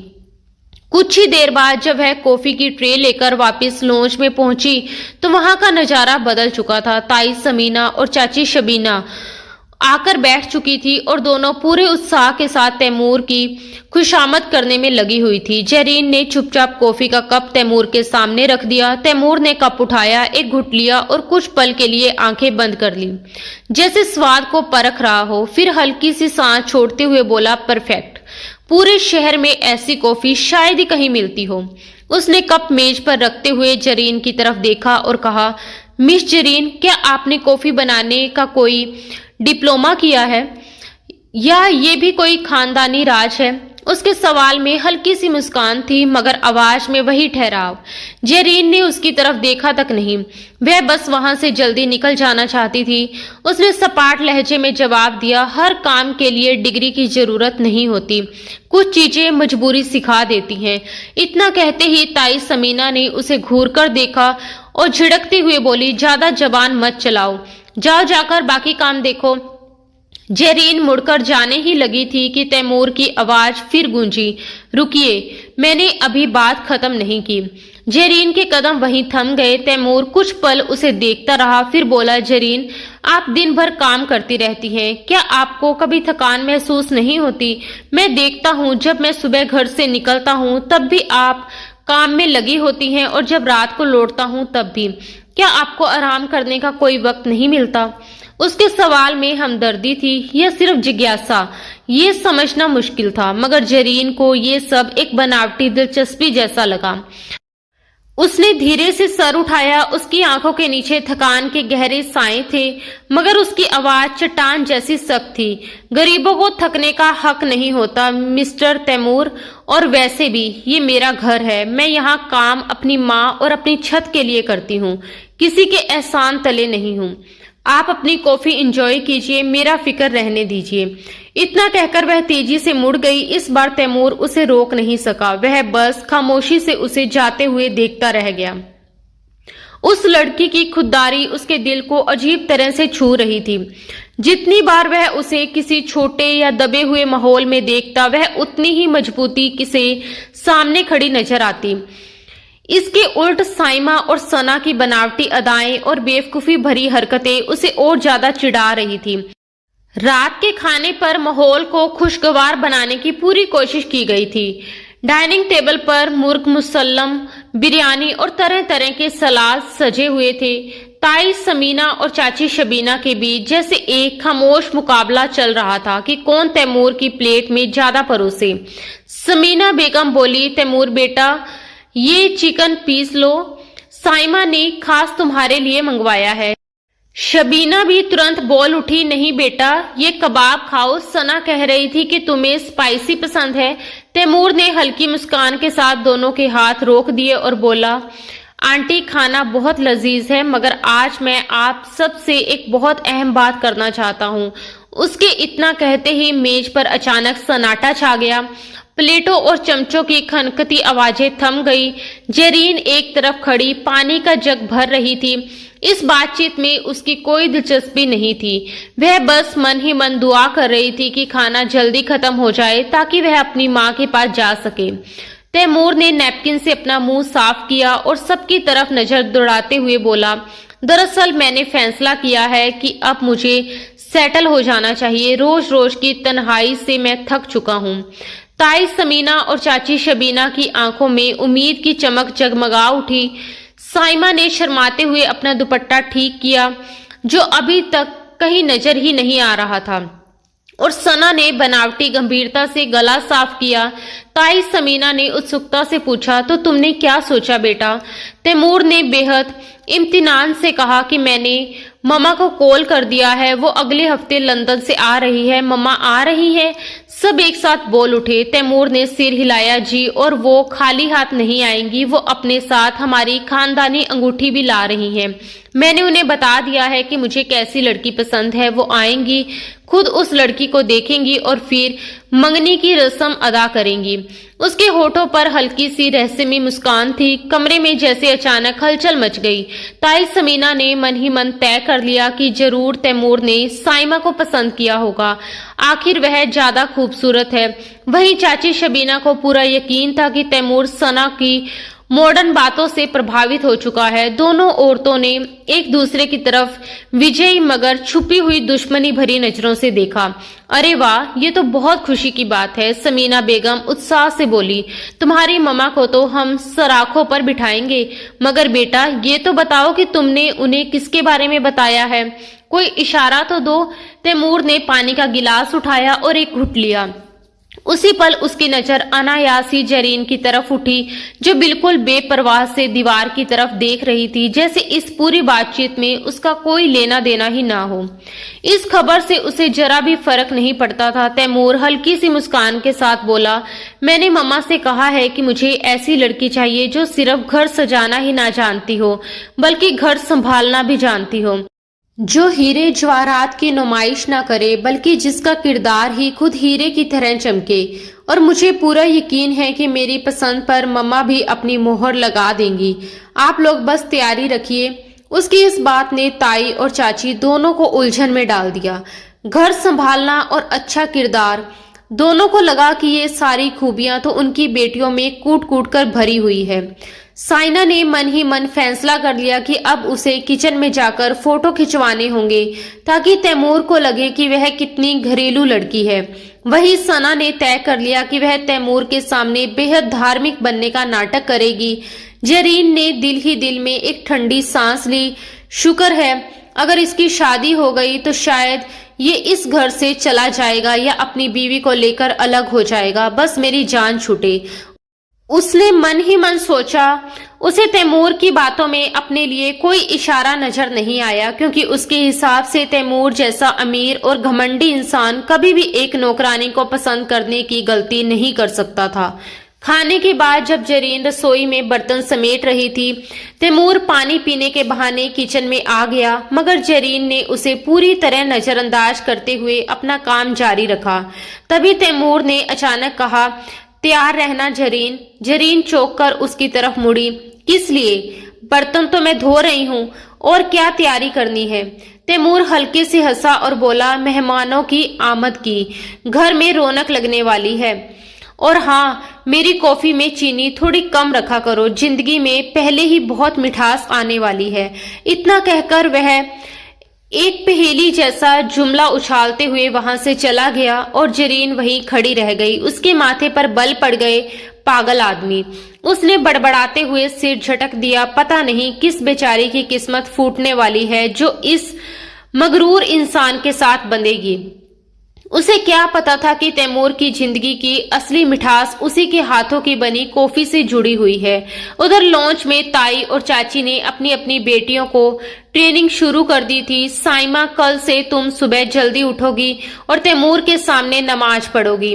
कुछ ही देर बाद जब वह कॉफी की ट्रे लेकर वापस लॉन्ज में पहुंची तो वहां का नजारा बदल चुका था। ताई समीना और चाची शबीना आकर बैठ चुकी थी और दोनों पूरे उत्साह के साथ तैमूर की खुशामद करने में लगी हुई थी। जरीन ने चुपचाप कॉफी का कप तैमूर के सामने रख दिया। तैमूर ने कप उठाया, एक घुट लिया और कुछ पल के लिए आंखें बंद कर ली, जैसे स्वाद को परख रहा हो। फिर हल्की सी सांस छोड़ते हुए बोला, परफेक्ट। पूरे शहर में ऐसी कॉफी शायद ही कहीं मिलती हो। उसने कप मेज पर रखते हुए जरीन की तरफ देखा और कहा, मिस जरीन, क्या आपने कॉफी बनाने का कोई डिप्लोमा किया है या ये भी कोई खानदानी राज है? उसके सवाल में हल्की सी मुस्कान थी, मगर आवाज में वही ठहराव। जरीन ने उसकी तरफ देखा तक नहीं, वह बस वहां से जल्दी निकल जाना चाहती थी। उसने सपाट लहजे में जवाब दिया, हर काम के लिए डिग्री की जरूरत नहीं होती, कुछ चीजें मजबूरी सिखा देती हैं। इतना कहते ही ताई समीना ने उसे घूरकर देखा और झिड़कते हुए बोली, ज्यादा जबान मत चलाओ, जाओ जाकर बाकी काम देखो। जरीन मुड़कर जाने ही लगी थी कि तैमूर की आवाज फिर गूंजी, रुकिए, मैंने अभी बात खत्म नहीं की। जरीन के कदम वहीं थम गए। तैमूर कुछ पल उसे देखता रहा, फिर बोला, जरीन, आप दिन भर काम करती रहती हैं, क्या आपको कभी थकान महसूस नहीं होती? मैं देखता हूँ जब मैं सुबह घर से निकलता हूँ तब भी आप काम में लगी होती हैं और जब रात को लौटता हूँ तब भी। क्या आपको आराम करने का कोई वक्त नहीं मिलता? उसके सवाल में हमदर्दी थी या सिर्फ जिज्ञासा, ये समझना मुश्किल था, मगर जरीन को ये सब एक बनावटी दिलचस्पी जैसा लगा। उसने धीरे से सर उठाया। उसकी आंखों के नीचे थकान के गहरे साए थे, मगर उसकी आवाज चट्टान जैसी सख्त थी। गरीबों को थकने का हक नहीं होता मिस्टर तैमूर, और वैसे भी ये मेरा घर है। मैं यहाँ काम अपनी माँ और अपनी छत के लिए करती हूँ, किसी के एहसान तले नहीं हूँ। आप अपनी कॉफी एंजॉय कीजिए, मेरा फिक्र रहने दीजिए। इतना कहकर वह तेजी से मुड़ गई। इस बार तैमूर उसे रोक नहीं सका, वह बस खामोशी से उसे जाते हुए देखता रह गया। उस लड़की की खुददारी उसके दिल को अजीब तरह से छू रही थी। जितनी बार वह उसे किसी छोटे या दबे हुए माहौल में देखता, वह उतनी ही मजबूती से सामने खड़ी नजर आती। इसके उल्ट साइमा और सना की बनावटी अदाएं और बेवकूफी भरी हरकतें उसे और ज्यादा चिढ़ा रही थी। रात के खाने पर माहौल को खुशगवार बनाने की पूरी कोशिश की गई थी। डाइनिंग टेबल पर मुर्ग मुसल्लम, बिरयानी और तरह तरह के सलाद सजे हुए थे। ताई समीना और चाची शबीना के बीच जैसे एक खामोश मुकाबला चल रहा था कि कौन तैमूर की प्लेट में ज्यादा परोसे। समीना बेगम बोली, तैमूर बेटा, ये चिकन पीस लो, साइमा ने खास तुम्हारे लिए मंगवाया है। शबीना भी तुरंत बोल उठी, नहीं बेटा, ये कबाब खाओ, सना कह रही थी कि तुम्हें स्पाइसी पसंद है। तैमूर ने हल्की मुस्कान के साथ दोनों के हाथ रोक दिए और बोला, आंटी, खाना बहुत लजीज है, मगर आज मैं आप सबसे एक बहुत अहम बात करना चाहता हूँ। उसके इतना कहते ही मेज पर अचानक सन्नाटा छा गया। प्लेटों और चमचों की खनकती आवाजें थम गई। जेरीन एक तरफ खड़ी पानी का जग भर रही थी। इस बातचीत में उसकी कोई दिलचस्पी नहीं थी। वह बस मन ही मन दुआ कर रही थी कि खाना जल्दी खत्म हो जाए ताकि वह अपनी माँ के पास जा सके। तैमूर ने नैपकिन से अपना मुंह साफ किया और सबकी तरफ नजर दौड़ाते हुए बोला, दरअसल मैंने फैसला किया है कि अब मुझे सेटल हो जाना चाहिए। रोज रोज की तन्हाई से मैं थक चुका हूँ। ताई समीना और चाची शबीना की आंखों में उम्मीद की चमक जगमगा उठी। साइमा ने शर्माते हुए अपना दुपट्टा ठीक किया जो अभी तक कहीं नजर ही नहीं आ रहा था, और सना ने बनावटी गंभीरता से गला साफ किया। ताई समीना ने उत्सुकता से पूछा, तो तुमने क्या सोचा बेटा? तैमूर ने बेहद इम्तिनान से कहा कि मैंने मम्मा को कॉल कर दिया है, वो अगले हफ्ते लंदन से आ रही है। मम्मा आ रही है? सब एक साथ बोल उठे। तैमूर ने सिर हिलाया, जी, और वो खाली हाथ नहीं आएंगी, वो अपने साथ हमारी खानदानी अंगूठी भी ला रही हैं। मैंने उन्हें बता दिया है कि मुझे कैसी लड़की पसंद है। वो आएंगी, खुद उस लड़की को देखेंगी और फिर मंगनी की रस्म अदा करेंगी। उसके होठों पर हल्की सी रहस्यमयी मुस्कान थी। कमरे में जैसे अचानक हलचल मच गई। ताई समीना ने मन ही मन तय कर लिया कि जरूर तैमूर ने साइमा को पसंद किया होगा, आखिर वह ज्यादा खूबसूरत है। वहीं चाची शबीना को पूरा यकीन था कि तैमूर सना की मॉडर्न बातों से प्रभावित हो चुका है। दोनों औरतों ने एक दूसरे की तरफ विजयी मगर छुपी हुई दुश्मनी भरी नजरों से देखा। अरे वाह, ये तो बहुत खुशी की बात है, समीना बेगम उत्साह से बोली। तुम्हारी मम्मा को तो हम सराखों पर बिठाएंगे, मगर बेटा ये तो बताओ कि तुमने उन्हें किसके बारे में बताया है? कोई इशारा तो दो। तैमूर ने पानी का गिलास उठाया और एक घुट लिया। उसी पल उसकी नजर अनायास ही जेरीन की तरफ उठी, जो बिल्कुल बेपरवाह से दीवार की तरफ देख रही थी, जैसे इस पूरी बातचीत में उसका कोई लेना देना ही ना हो। इस खबर से उसे जरा भी फर्क नहीं पड़ता था। तैमूर हल्की सी मुस्कान के साथ बोला, मैंने मम्मा से कहा है कि मुझे ऐसी लड़की चाहिए जो सिर्फ घर सजाना ही ना जानती हो, बल्कि घर संभालना भी जानती हो, जो हीरे जवाहरात की नुमाइश ना करे, बल्कि जिसका किरदार ही खुद हीरे की तरह चमके। और मुझे पूरा यकीन है कि मेरी पसंद पर मम्मा भी अपनी मोहर लगा देंगी। आप लोग बस तैयारी रखिए। उसकी इस बात ने ताई और चाची दोनों को उलझन में डाल दिया। घर संभालना और अच्छा किरदार, दोनों को लगा कि ये सारी खूबियां तो उनकी बेटियों में कूट कूट कर भरी हुई है। साइना ने मन ही मन फैसला कर लिया कि अब उसे किचन में जाकर फोटो खिंचवाने होंगे ताकि तैमूर को लगे कि वह कितनी घरेलू लड़की है। वहीं सना ने तय कर लिया कि वह तैमूर के सामने बेहद धार्मिक बनने का नाटक करेगी। जेरीन ने दिल ही दिल में एक ठंडी सांस ली। शुक्र है, अगर इसकी शादी हो गई तो शायद ये इस घर से चला जाएगा या अपनी बीवी को लेकर अलग हो जाएगा, बस मेरी जान छूटे। उसने मन ही मन सोचा। उसे तैमूर की बातों में अपने लिए कोई इशारा नजर नहीं आया, क्योंकि उसके हिसाब से तैमूर जैसा अमीर और घमंडी इंसान कभी भी एक नौकरानी को पसंद करने की गलती नहीं कर सकता था। खाने के बाद जब जेरीन रसोई में बर्तन समेट रही थी, तैमूर पानी पीने के बहाने किचन में आ गया, मगर जेरीन ने उसे पूरी तरह नजरअंदाज करते हुए अपना काम जारी रखा। तभी तैमूर ने अचानक कहा, तैयार रहना जेरीन। जेरीन चौंक कर उसकी तरफ मुड़ी। किस लिए? बर्तन तो मैं धो रही हूँ, और क्या तैयारी करनी है? तैमूर हल्के से हंसा और बोला, मेहमानों की आमद की, घर में रौनक लगने वाली है। और हाँ, मेरी कॉफी में चीनी थोड़ी कम रखा करो, जिंदगी में पहले ही बहुत मिठास आने वाली है। इतना कहकर वह एक पहेली जैसा जुमला उछालते हुए वहां से चला गया और जेरीन वहीं खड़ी रह गई। उसके माथे पर बल पड़ गए। पागल आदमी, उसने बड़बड़ाते हुए सिर झटक दिया। पता नहीं किस बेचारी की किस्मत फूटने वाली है जो इस मगरूर इंसान के साथ बंधेगी। उसे क्या पता था कि तैमूर की जिंदगी की असली मिठास उसी के हाथों की बनी कॉफी से जुड़ी हुई है। उधर लॉन्च में ताई और चाची ने अपनी अपनी बेटियों को ट्रेनिंग शुरू कर दी थी। साइमा, कल से तुम सुबह जल्दी उठोगी और तैमूर के सामने नमाज पढ़ोगी,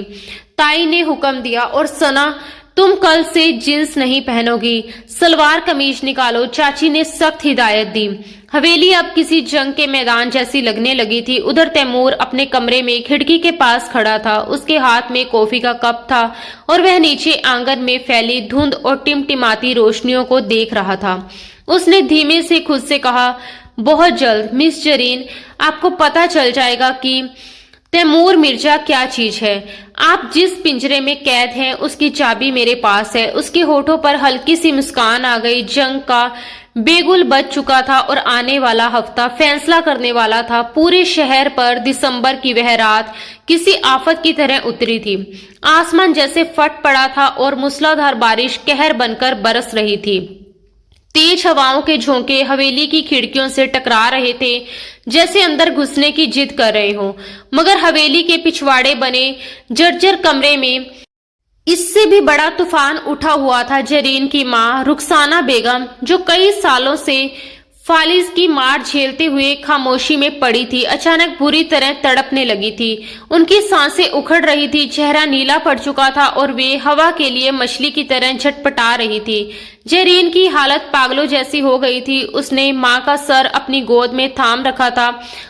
ताई ने हुक्म दिया। और सना, तुम कल से जींस नहीं पहनोगी, सलवार कमीज निकालो, चाची ने सख्त हिदायत दी। हवेली अब किसी जंग के मैदान जैसी लगने लगी थी। उधर तैमूर अपने कमरे में खिड़की के पास खड़ा था। उसके हाथ में कॉफी का कप था और वह नीचे आंगन में फैली धुंध और टिमटिमाती रोशनियों को देख रहा था। उसने धीमे से खुद से कहा, बहुत जल्द मिस जरीन, आपको पता चल जाएगा कि तैमूर मिर्जा क्या चीज है। आप जिस पिंजरे में कैद हैं उसकी चाबी मेरे पास है। उसके होठों पर हल्की सी मुस्कान आ गई। जंग का बेगुल बज चुका था और आने वाला हफ्ता फैसला करने वाला था। पूरे शहर पर दिसंबर की वह रात किसी आफत की तरह उतरी थी। आसमान जैसे फट पड़ा था और मूसलाधार बारिश कहर बनकर बरस रही थी। तेज हवाओं के झोंके हवेली की खिड़कियों से टकरा रहे थे, जैसे अंदर घुसने की जिद कर रहे हों। मगर हवेली के पिछवाड़े बने जर्जर कमरे में इससे भी बड़ा तूफान उठा हुआ था। जरीन की मां रुखसाना बेगम, जो कई सालों से फालिज की मार झेलते हुए खामोशी में पड़ी थी, अचानक बुरी तरह तड़पने लगी थी। उनकी सांसें उखड़ रही थी, चेहरा नीला पड़ चुका था और वे हवा के लिए मछली की तरह झटपटा रही थी। जरीन की हालत पागलों जैसी हो गई थी। उसने माँ का सर अपनी गोद में थाम रखा था।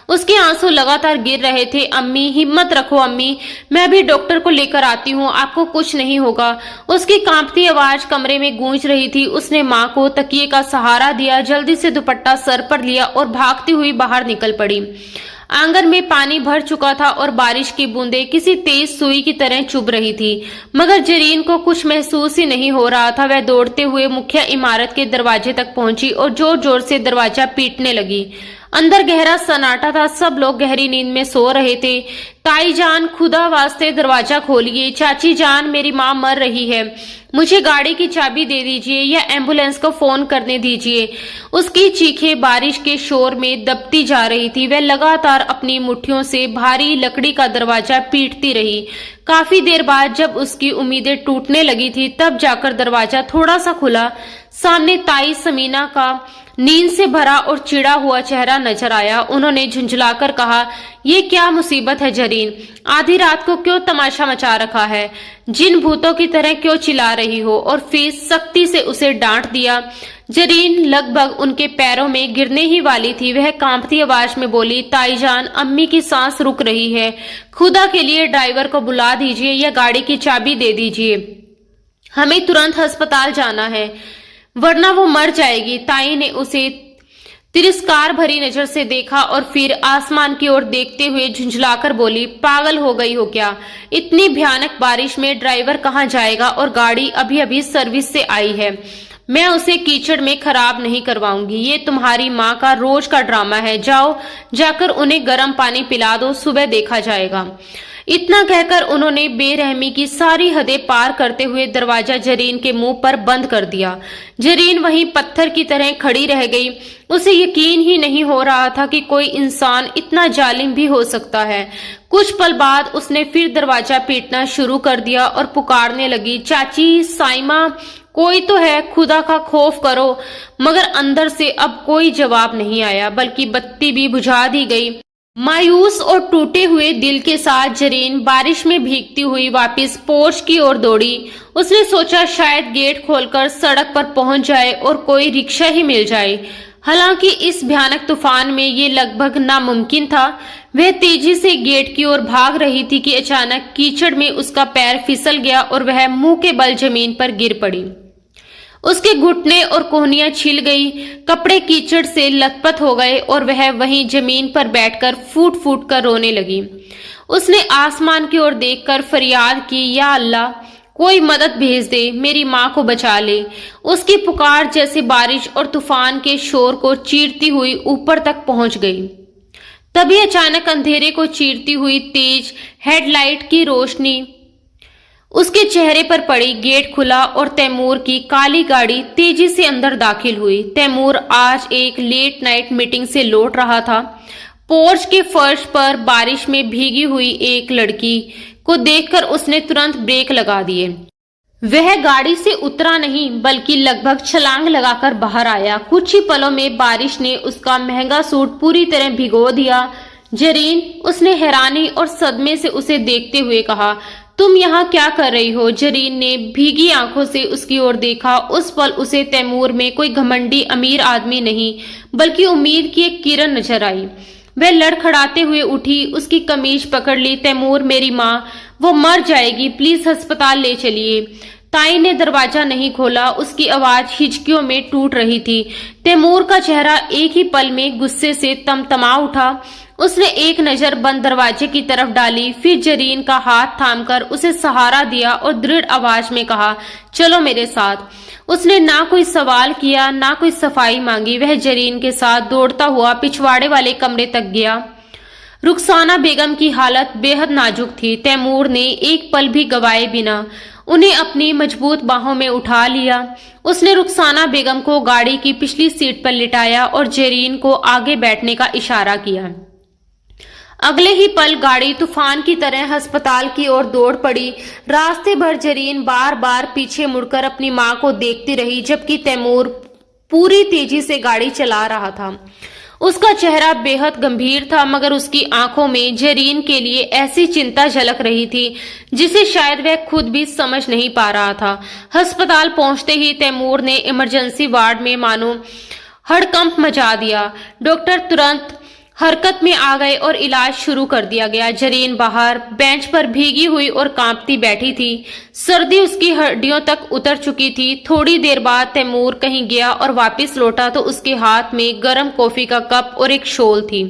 उसके आंसू लगातार गिर रहे थे। अम्मी, हिम्मत रखो अम्मी, मैं भी डॉक्टर को लेकर आती हूँ, आपको कुछ नहीं होगा। उसकी कांपती आवाज कमरे में गूंज रही थी। उसने माँ को तकिए का सहारा दिया, जल्दी से दुपट्टा सर पर लिया और भागती हुई बाहर निकल पड़ी। आंगन में पानी भर चुका था और बारिश की बूंदें किसी तेज सुई की तरह चुभ रही थी। मगर जरीन को कुछ महसूस ही नहीं हो रहा था। वह दौड़ते हुए मुख्य इमारत के दरवाजे तक पहुंची और जोर जोर से दरवाजा पीटने लगी। अंदर गहरा सन्नाटा था। सब लोग गहरी नींद में सो रहे थे। ताई जान, खुदा वास्ते दरवाजा खोलिए। चाची जान, मेरी माँ मर रही है, मुझे गाड़ी की चाबी दे दीजिए या एम्बुलेंस को फोन करने दीजिए। उसकी चीखें बारिश के शोर में दबती जा रही थी। वह लगातार अपनी मुट्ठियों से भारी लकड़ी का दरवाजा पीटती रही। काफी देर बाद जब उसकी उम्मीदें टूटने लगी थी, तब जाकर दरवाजा थोड़ा सा खुला। सामने ताई समीना का नींद से भरा और चिड़ा हुआ चेहरा नजर आया। उन्होंने झुंझलाकर कहा, ये क्या मुसीबत है जरीन? आधी रात को क्यों तमाशा मचा रखा है? जिन भूतों की तरह क्यों चिल्ला रही हो? और फिर सख्ती से उसे डांट दिया। जरीन लगभग उनके पैरों में गिरने ही वाली थी। वह कांपती आवाज में बोली, ताईजान, अम्मी की सांस रुक रही है, खुदा के लिए ड्राइवर को बुला दीजिए या गाड़ी की चाबी दे दीजिए, हमें तुरंत अस्पताल जाना है वरना वो मर जाएगी। ताई ने उसे तिरस्कार भरी नजर से देखा और फिर आसमान की ओर देखते हुए झुंझलाकर बोली, पागल हो गई हो क्या? इतनी भयानक बारिश में ड्राइवर कहाँ जाएगा? और गाड़ी अभी अभी सर्विस से आई है, मैं उसे कीचड़ में खराब नहीं करवाऊंगी। ये तुम्हारी माँ का रोज का ड्रामा है। जाओ, जाकर उन्हें गर्म पानी पिला दो, सुबह देखा जाएगा। इतना कहकर उन्होंने बेरहमी की सारी हदें पार करते हुए दरवाजा जरीन के मुंह पर बंद कर दिया। जरीन वहीं पत्थर की तरह खड़ी रह गई। उसे यकीन ही नहीं हो रहा था कि कोई इंसान इतना जालिम भी हो सकता है। कुछ पल बाद उसने फिर दरवाजा पीटना शुरू कर दिया और पुकारने लगी, चाची, साइमा, कोई तो है, खुदा का खौफ करो। मगर अंदर से अब कोई जवाब नहीं आया, बल्कि बत्ती भी बुझा दी गई। मायूस और टूटे हुए दिल के साथ जरीन बारिश में भीगती हुई वापस पोर्च की ओर दौड़ी। उसने सोचा शायद गेट खोलकर सड़क पर पहुंच जाए और कोई रिक्शा ही मिल जाए। हालांकि इस भयानक तूफान में ये लगभग नामुमकिन था। वह तेजी से गेट की ओर भाग रही थी कि अचानक कीचड़ में उसका पैर फिसल गया और वह मुंह के बल जमीन पर गिर पड़ी। उसके घुटने और कोहनियां छिल गई, कपड़े कीचड़ से लथपथ हो गए और वह वहीं जमीन पर बैठकर फूट फूट कर रोने लगी। उसने आसमान की ओर देखकर फरियाद की, या अल्लाह, कोई मदद भेज दे, मेरी माँ को बचा ले। उसकी पुकार जैसे बारिश और तूफान के शोर को चीरती हुई ऊपर तक पहुंच गई। तभी अचानक अंधेरे को चीरती हुई तेज हेडलाइट की रोशनी उसके चेहरे पर पड़ी। गेट खुला और तैमूर की काली गाड़ी तेजी से अंदर दाखिल हुई। तैमूर आज एक लेट नाइट मीटिंग से लौट रहा था। पोर्च के फर्श पर बारिश में भीगी हुई एक लड़की को देखकर उसने तुरंत ब्रेक लगा दिए। वह गाड़ी से उतरा नहीं, बल्कि लगभग छलांग लगाकर बाहर आया। कुछ ही पलों में बारिश ने उसका महंगा सूट पूरी तरह भिगो दिया। जरीन, उसने हैरानी और सदमे से उसे देखते हुए कहा, तुम यहाँ क्या कर रही हो? जरीन ने भीगी आंखों से उसकी ओर देखा। उस पल उसे तैमूर में कोई घमंडी अमीर आदमी नहीं बल्कि उम्मीद की एक किरण नजर आई। वह लड़खड़ाते हुए उठी, उसकी कमीज पकड़ ली। तैमूर, मेरी माँ, वो मर जाएगी, प्लीज अस्पताल ले चलिए। ताई ने दरवाजा नहीं खोला, उसकी आवाज हिचकियों में टूट रही थी। तैमूर का चेहरा एक ही पल में गुस्से से तमतमा उठा। उसने एक नजर बंद दरवाजे की तरफ डाली, फिर जरीन का हाथ थामकर उसे सहारा दिया और दृढ़ आवाज में कहा, चलो मेरे साथ। उसने ना कोई सवाल किया, ना कोई सफाई मांगी। वह जरीन के साथ दौड़ता हुआ पिछवाड़े वाले कमरे तक गया। रुखसाना बेगम की हालत बेहद नाजुक थी। तैमूर ने एक पल भी गवाए बिना उन्हें अपनी मजबूत बाहों में उठा लिया। उसने रुखसाना बेगम को गाड़ी की पिछली सीट पर लिटाया और जरीन को आगे बैठने का इशारा किया। अगले ही पल गाड़ी तूफान की तरह अस्पताल की ओर दौड़ पड़ी। रास्ते भर जरीन बार बार पीछे मुड़कर अपनी मां को देखती रही, जबकि तैमूर पूरी तेजी से गाड़ी चला रहा था। उसका चेहरा बेहद गंभीर था, मगर उसकी आंखों में जरीन के लिए ऐसी चिंता झलक रही थी जिसे शायद वह खुद भी समझ नहीं पा रहा था। अस्पताल पहुंचते ही तैमूर ने इमरजेंसी वार्ड में मानो हड़कंप मचा दिया। डॉक्टर तुरंत हरकत में आ गए और इलाज शुरू कर दिया गया। जरीन बाहर बेंच पर भीगी हुई और कांपती बैठी थी। सर्दी उसकी हड्डियों तक उतर चुकी थी। थोड़ी देर बाद तैमूर कहीं गया और वापस लौटा तो उसके हाथ में गर्म कॉफी का कप और एक शॉल थी।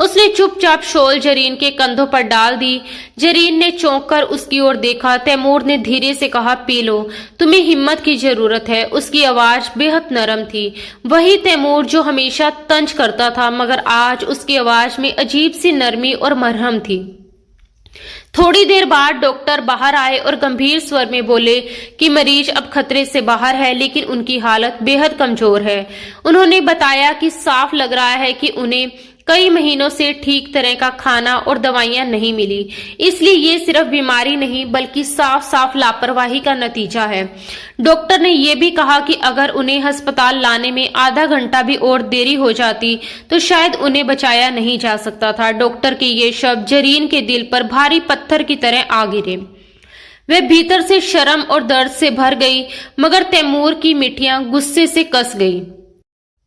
उसने चुपचाप शॉल जरीन के कंधों पर डाल दी। जरीन ने चौंक कर उसकी ओर देखा। तैमूर ने धीरे से कहा, पी लो, तुम्हें हिम्मत की जरूरत है। उसकी आवाज बेहद नरम थी। वही तैमूर जो हमेशा तंज करता था, मगर आज उसकी आवाज में अजीब सी नरमी और मरहम थी। थोड़ी देर बाद डॉक्टर बाहर आए और गंभीर स्वर में बोले कि मरीज अब खतरे से बाहर है, लेकिन उनकी हालत बेहद कमजोर है। उन्होंने बताया कि साफ लग रहा है कि उन्हें कई महीनों से ठीक तरह का खाना और दवाइयां नहीं मिली, इसलिए ये सिर्फ बीमारी नहीं बल्कि साफ साफ लापरवाही का नतीजा है। डॉक्टर ने यह भी कहा कि अगर उन्हें अस्पताल लाने में आधा घंटा भी और देरी हो जाती तो शायद उन्हें बचाया नहीं जा सकता था। डॉक्टर के ये शब्द जरीन के दिल पर भारी पत्थर की तरह आ गिरे। वह भीतर से शर्म और दर्द से भर गई, मगर तैमूर की मिठियां गुस्से से कस गई।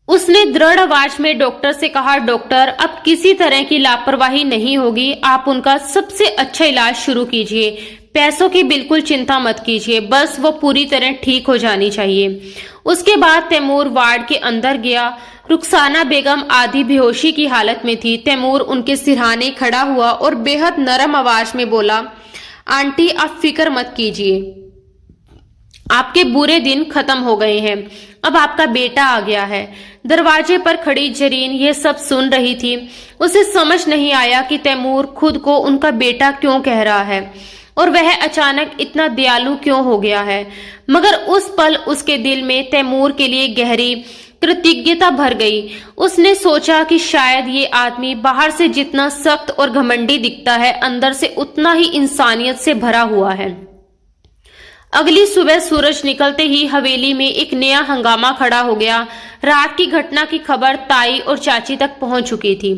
उसने दृढ़ आवाज में डॉक्टर से कहा, डॉक्टर, अब किसी तरह की लापरवाही नहीं होगी। आप उनका सबसे अच्छा इलाज शुरू कीजिए। पैसों की बिल्कुल चिंता मत कीजिए, बस वो पूरी तरह ठीक हो जानी चाहिए। उसके बाद तैमूर वार्ड के अंदर गया। रुखसाना बेगम आधी बेहोशी की हालत में थी। तैमूर उनके सिरहाने खड़ा हुआ और बेहद नरम आवाज में बोला, आंटी, आप फिक्र मत कीजिए, आपके बुरे दिन खत्म हो गए हैं। अब आपका बेटा आ गया है। दरवाजे पर खड़ी जरीन ये सब सुन रही थी। उसे समझ नहीं आया कि तैमूर खुद को उनका बेटा क्यों कह रहा है और वह अचानक इतना दयालु क्यों हो गया है। मगर उस पल उसके दिल में तैमूर के लिए गहरी कृतज्ञता भर गई। उसने सोचा कि शायद ये आदमी बाहर से जितना सख्त और घमंडी दिखता है, अंदर से उतना ही इंसानियत से भरा हुआ है। अगली सुबह सूरज निकलते ही हवेली में एक नया हंगामा खड़ा हो गया। रात की घटना की खबर ताई और चाची तक पहुंच चुकी थी,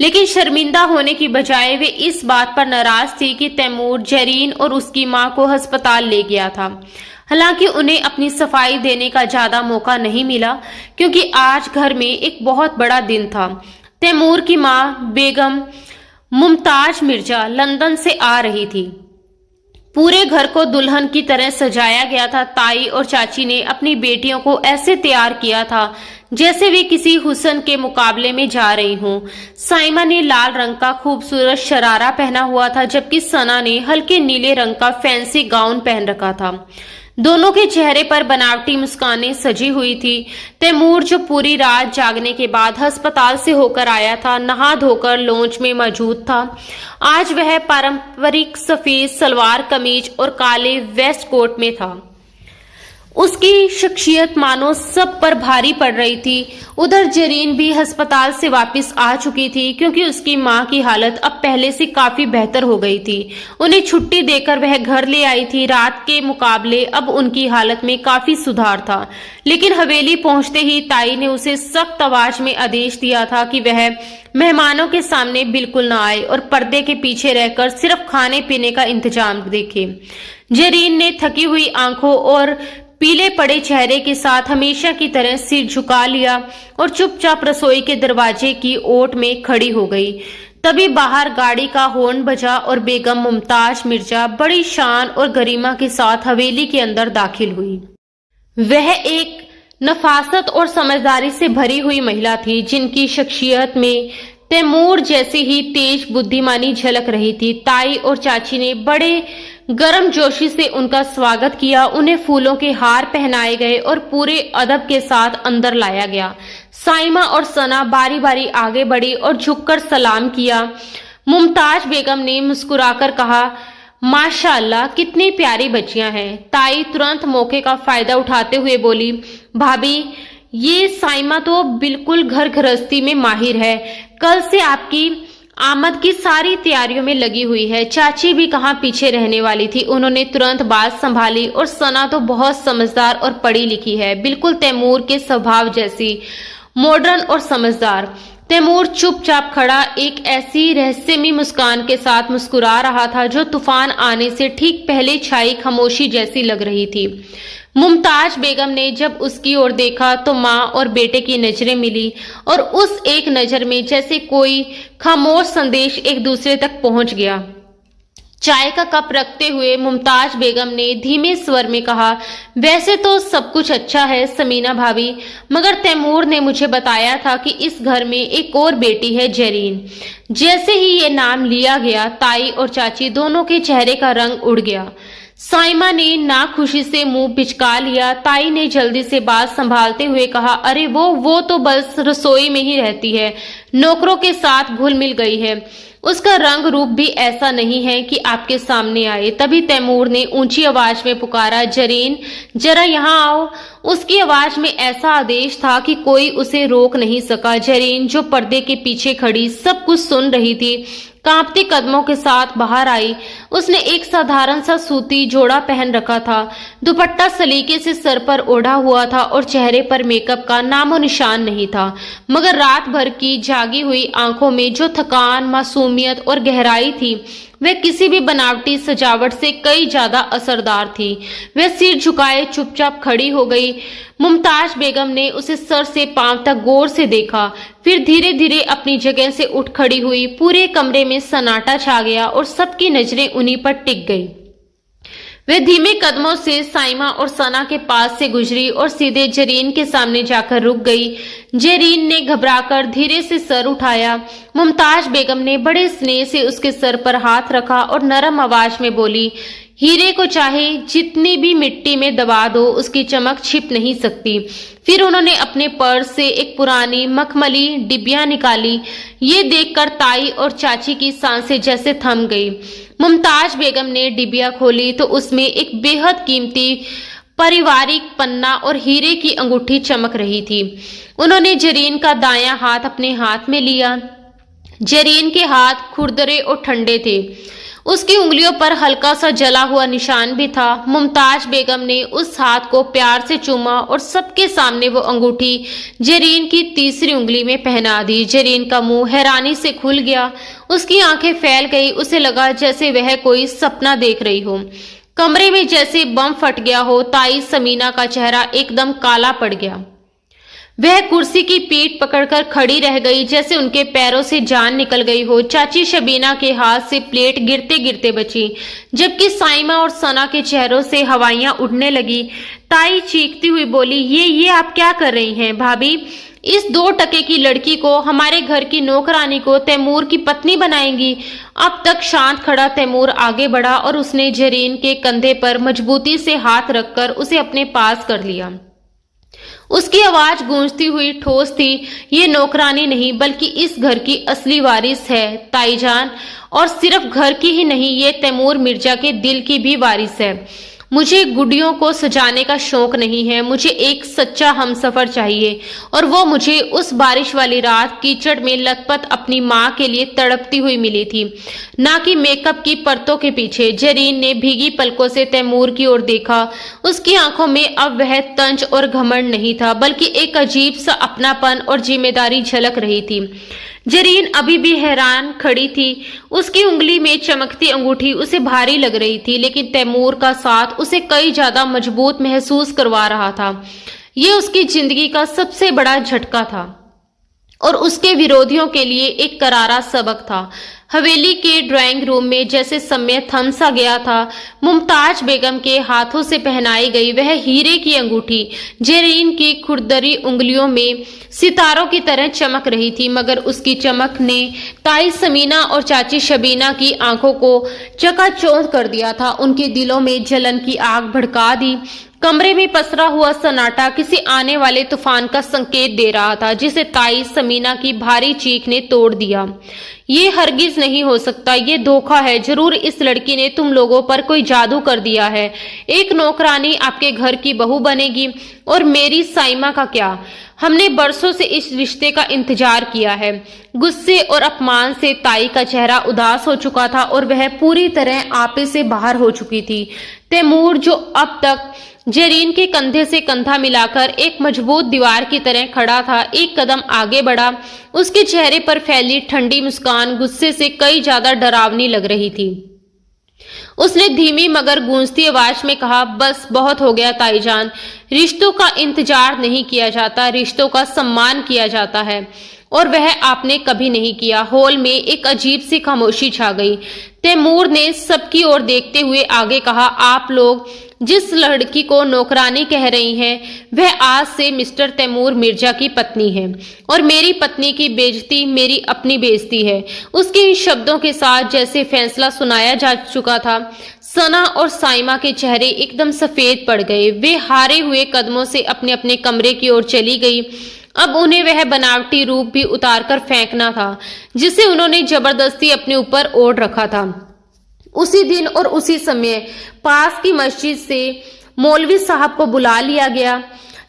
लेकिन शर्मिंदा होने की बजाय वे इस बात पर नाराज थी कि तैमूर जरीन और उसकी मां को अस्पताल ले गया था। हालांकि उन्हें अपनी सफाई देने का ज्यादा मौका नहीं मिला, क्योंकि आज घर में एक बहुत बड़ा दिन था। तैमूर की मां बेगम मुमताज मिर्जा लंदन से आ रही थी। पूरे घर को दुल्हन की तरह सजाया गया था। ताई और चाची ने अपनी बेटियों को ऐसे तैयार किया था जैसे वे किसी हुस्न के मुकाबले में जा रही हों। साइमा ने लाल रंग का खूबसूरत शरारा पहना हुआ था, जबकि सना ने हल्के नीले रंग का फैंसी गाउन पहन रखा था। दोनों के चेहरे पर बनावटी मुस्कानें सजी हुई थी। तैमूर, जो पूरी रात जागने के बाद अस्पताल से होकर आया था, नहा धोकर लॉन्च में मौजूद था। आज वह पारंपरिक सफेद सलवार कमीज और काले वेस्ट कोट में था। उसकी शख्सियत मानो सब पर भारी पड़ रही थी। उधर जरीन भी अस्पताल से वापस आ चुकी थी क्योंकि उसकी मां की हालत अब पहले से काफी बेहतर हो गई थी। उन्हें छुट्टी देकर वह घर ले आई थी। रात के मुकाबले अब उनकी हालत में काफी सुधार था, लेकिन हवेली पहुंचते ही ताई ने उसे सख्त आवाज में आदेश दिया था कि वह मेहमानों के सामने बिल्कुल न आए और पर्दे के पीछे रहकर सिर्फ खाने पीने का इंतजाम देखे। जरीन ने थकी हुई आंखों और पीले पड़े चेहरे के साथ हमेशा की तरह सिर झुका लिया और चुपचाप रसोई के दरवाजे की ओट में खड़ी हो गई। तभी बाहर गाड़ी का हॉर्न बजा और बेगम मुमताज मिर्जा बड़ी शान और गरिमा के साथ हवेली के अंदर दाखिल हुई। वह एक नफासत और समझदारी से भरी हुई महिला थी जिनकी शख्सियत में तैमूर जैसी ही तेज बुद्धिमानी झलक रही थी। ताई और चाची ने बड़े गर्मजोशी से उनका स्वागत किया। उन्हें फूलों के हार पहनाए गए और पूरे अदब के साथ अंदर लाया गया। साइमा और सना बारी बारी आगे बढ़ी और झुककर सलाम किया। मुमताज बेगम ने मुस्कुराकर कहा, माशाअल्लाह, कितनी प्यारी बच्चियां हैं। ताई तुरंत मौके का फायदा उठाते हुए बोली, भाभी, ये साइमा तो बिल्कुल घर गृहस्थी में माहिर है। कल से आपकी आमद की सारी तैयारियों में लगी हुई है। चाची भी कहाँ पीछे रहने वाली थी। उन्होंने तुरंत बात संभाली, और सना तो बहुत समझदार और पढ़ी लिखी है, बिल्कुल तैमूर के स्वभाव जैसी, मॉडर्न और समझदार। तैमूर चुपचाप खड़ा एक ऐसी रहस्यमयी मुस्कान के साथ मुस्कुरा रहा था जो तूफान आने से ठीक पहले छाई खामोशी जैसी लग रही थी। मुमताज बेगम ने जब उसकी ओर देखा तो माँ और बेटे की नजरें मिली, और उस एक नजर में जैसे कोई खामोश संदेश एक दूसरे तक पहुंच गया। चाय का कप रखते हुए मुमताज बेगम ने धीमे स्वर में कहा, वैसे तो सब कुछ अच्छा है समीना भाभी, मगर तैमूर ने मुझे बताया था कि इस घर में एक और बेटी है, जरीन। जैसे ही ये नाम लिया गया, ताई और चाची दोनों के चेहरे का रंग उड़ गया। साइमा ने नाखुशी से मुंह पिचका लिया। ताई ने जल्दी से बात संभालते हुए कहा, अरे वो तो बस रसोई में ही रहती है, नौकरों के साथ घुल मिल गई है। उसका रंग रूप भी ऐसा नहीं है कि आपके सामने आए। तभी तैमूर ने ऊंची आवाज में पुकारा, जरीन, जरा यहाँ आओ। उसकी आवाज में ऐसा आदेश था कि कोई उसे रोक नहीं सका। जरीन, जो पर्दे के पीछे खड़ी सब कुछ सुन रही थी, कांपते कदमों के साथ बाहर आई। उसने एक साधारण सा सूती जोड़ा पहन रखा था। दुपट्टा सलीके से सर पर ओढ़ा हुआ था और चेहरे पर मेकअप का नामो निशान नहीं था, मगर रात भर की जागी हुई आंखों में जो थकान, मासूमियत और गहराई थी, वह किसी भी बनावटी सजावट से कई ज्यादा असरदार थी। वह सिर झुकाए चुपचाप खड़ी हो गई। मुमताज बेगम ने उसे सर से पांव तक गौर से देखा, फिर धीरे धीरे अपनी जगह से उठ खड़ी हुई। पूरे कमरे में सन्नाटा छा गया और सबकी नजरें उन्हीं पर टिक गई। वह धीमे कदमों से साइमा और सना के पास से गुजरी और सीधे जरीन के सामने जाकर रुक गई। जरीन ने घबराकर धीरे से सर उठाया। मुमताज बेगम ने बड़े स्नेह से उसके सर पर हाथ रखा और नरम आवाज में बोली, हीरे को चाहे जितनी भी मिट्टी में दबा दो, उसकी चमक छिप नहीं सकती। फिर उन्होंने अपने पर्स से एक पुरानी मखमली डिबिया निकाली। ये देखकर ताई और चाची की सांसें जैसे थम गई। मुमताज बेगम ने डिबिया खोली तो उसमें एक बेहद कीमती पारिवारिक पन्ना और हीरे की अंगूठी चमक रही थी। उन्होंने जरीन का दायां हाथ अपने हाथ में लिया। जरीन के हाथ खुरदरे और ठंडे थे। उसकी उंगलियों पर हल्का सा जला हुआ निशान भी था। मुमताज बेगम ने उस हाथ को प्यार से चूमा और सबके सामने वो अंगूठी जरीन की तीसरी उंगली में पहना दी। जरीन का मुंह हैरानी से खुल गया, उसकी आंखें फैल गई। उसे लगा जैसे वह कोई सपना देख रही हो। कमरे में जैसे बम फट गया हो। ताई समीना का चेहरा एकदम काला पड़ गया। वह कुर्सी की पीठ पकड़कर खड़ी रह गई जैसे उनके पैरों से जान निकल गई हो। चाची शबीना के हाथ से प्लेट गिरते गिरते बची, जबकि साइमा और सना के चेहरों से हवाइयां उड़ने लगी। ताई चीखती हुई बोली, ये आप क्या कर रही हैं भाभी? इस 2 टके की लड़की को, हमारे घर की नौकरानी को तैमूर की पत्नी बनाएंगी? अब तक शांत खड़ा तैमूर आगे बढ़ा और उसने जरीन के कंधे पर मजबूती से हाथ रखकर उसे अपने पास कर लिया। उसकी आवाज गूंजती हुई ठोस थी, ये नौकरानी नहीं बल्कि इस घर की असली वारिस है ताईजान, और सिर्फ घर की ही नहीं, ये तैमूर मिर्जा के दिल की भी वारिस है। मुझे गुड्डियों को सजाने का शौक नहीं है, मुझे एक सच्चा हमसफर चाहिए। और वो मुझे उस बारिश वाली रात कीचड़ में लथपथ अपनी माँ के लिए तड़पती हुई मिली थी, ना कि मेकअप की परतों के पीछे। जरीन ने भीगी पलकों से तैमूर की ओर देखा। उसकी आंखों में अब वह तंज और घमंड नहीं था, बल्कि एक अजीब सा अपनापन और जिम्मेदारी झलक रही थी। जरीन अभी भी हैरान खड़ी थी। उसकी उंगली में चमकती अंगूठी उसे भारी लग रही थी, लेकिन तैमूर का साथ उसे कई ज्यादा मजबूत महसूस करवा रहा था। ये उसकी जिंदगी का सबसे बड़ा झटका था और उसके विरोधियों के लिए एक करारा सबक था। हवेली के ड्राइंग रूम में जैसे समय थम सा गया था। मुमताज बेगम के हाथों से पहनाई गई वह हीरे की अंगूठी जरीन की खुरदरी उंगलियों में सितारों की तरह चमक रही थी, मगर उसकी चमक ने ताई समीना और चाची शबीना की आंखों को चकाचौंध कर दिया था। उनके दिलों में जलन की आग भड़का दी। कमरे में पसरा हुआ सन्नाटा किसी आने वाले तूफान का संकेत दे रहा था, जिसे ताई समीना की भारी चीख ने तोड़ दिया। ये हरगिज नहीं हो सकता, ये धोखा है। जरूर इस लड़की ने तुम लोगों पर कोई जादू कर दिया है। एक नौकरानी आपके घर की बहू बनेगी, और मेरी साइमा का क्या? हमने बरसों से इस रिश्ते का इंतजार किया है। गुस्से और अपमान से ताई का चेहरा उदास हो चुका था और वह पूरी तरह आपे से बाहर हो चुकी थी। तैमूर, जो अब तक जरीन के कंधे से कंधा मिलाकर एक मजबूत दीवार की तरह खड़ा था, एक कदम आगे बढ़ा। उसके चेहरे पर फैली ठंडी मुस्कान गुस्से से कई ज्यादा डरावनी लग रही थी। उसने धीमी मगर गूंजती आवाज में कहा, बस बहुत हो गया ताईजान। रिश्तों का इंतजार नहीं किया जाता, रिश्तों का सम्मान किया जाता है, और वह आपने कभी नहीं किया। हॉल में एक अजीब सी खामोशी छा गई। तैमूर ने सबकी ओर देखते हुए आगे कहा, आप लोग जिस लड़की को नौकरानी कह रही हैं, वह आज से मिस्टर तैमूर मिर्जा की पत्नी है, और मेरी पत्नी की बेइज्जती मेरी अपनी बेइज्जती है। उसके इन शब्दों के साथ जैसे फैसला सुनाया जा चुका था, सना और साइमा के चेहरे एकदम सफेद पड़ गए। वे हारे हुए कदमों से अपने अपने कमरे की ओर चली गई। अब उन्हें वह बनावटी रूप भी उतारकर फेंकना था, जिसे उन्होंने जबरदस्ती अपने ऊपर ओढ़ रखा था। उसी दिन और उसी समय पास की मस्जिद से मौलवी साहब को बुला लिया गया।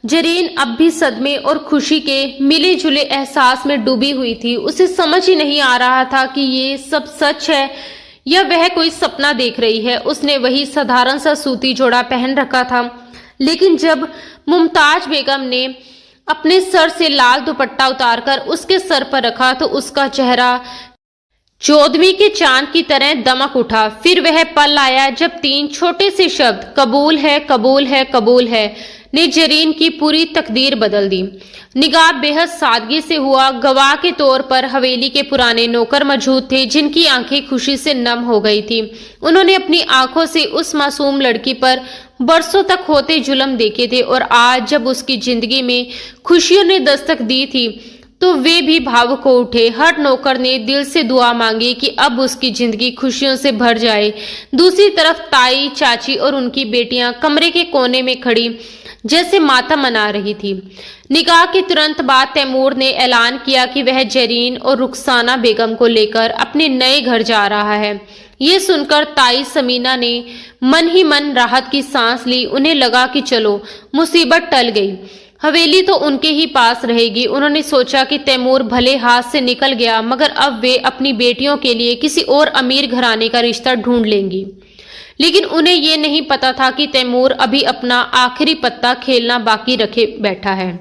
जरीन अब भी सदमे और खुशी के मिले जुले एहसास में डूबी हुई थी। उसे समझ ही नहीं आ रहा था कि ये सब सच है या वह कोई सपना देख रही है। उसने वही साधारण सा सूती जोड़ा पहन रखा था, लेकिन जब मुमताज बेगम ने अपने सर से लाल दुपट्टा उतारकर उसके सर पर रखा तो उसका चेहरा चौदहवीं के चांद की तरह दमक उठा। फिर वह पल आया जब तीन छोटे से शब्द कबूल है, कबूल है, कबूल है ने जरीन की पूरी तकदीर बदल दी। निकाह बेहद सादगी से हुआ। गवाह के तौर पर हवेली के पुराने नौकर मौजूद थे, जिनकी आंखें खुशी से नम हो गई थी। उन्होंने अपनी आंखों से उस मासूम लड़की पर बरसों तक होते जुल्म देखे थे, और आज जब उसकी जिंदगी में खुशियों ने दस्तक दी थी तो वे भी भावुक हो उठे। हर नौकर ने दिल से दुआ मांगी कि अब उसकी जिंदगी खुशियों से भर जाए। दूसरी तरफ ताई, चाची और उनकी बेटियां कमरे के कोने में खड़ी जैसे मातम मना रही थी। निकाह के तुरंत बाद तैमूर ने ऐलान किया कि वह जरीन और रुखसाना बेगम को लेकर अपने नए घर जा रहा है। ये सुनकर ताई समीना ने मन ही मन राहत की सांस ली। उन्हें लगा कि चलो मुसीबत टल गई, हवेली तो उनके ही पास रहेगी। उन्होंने सोचा कि तैमूर भले हाथ से निकल गया, मगर अब वे अपनी बेटियों के लिए किसी और अमीर घराने का रिश्ता ढूंढ लेंगी। लेकिन उन्हें ये नहीं पता था कि तैमूर अभी अपना आखिरी पत्ता खेलना बाकी रखे बैठा है।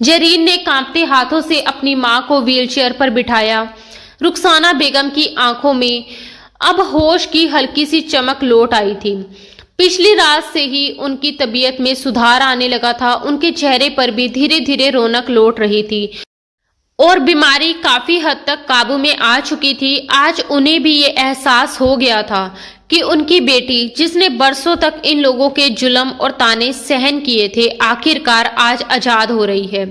जरीन ने कांपते हाथों से अपनी मां को व्हीलचेयर पर बिठाया। रुखसाना बेगम की आंखों में अब होश की हल्की सी चमक लौट आई थी। पिछली रात से ही उनकी तबीयत में सुधार आने लगा था। उनके चेहरे पर भी धीरे धीरे रौनक लौट रही थी और बीमारी काफी हद तक काबू में आ चुकी थी। आज उन्हें भी ये एहसास हो गया था कि उनकी बेटी, जिसने बरसों तक इन लोगों के जुल्म और ताने सहन किए थे, आखिरकार आज आजाद हो रही है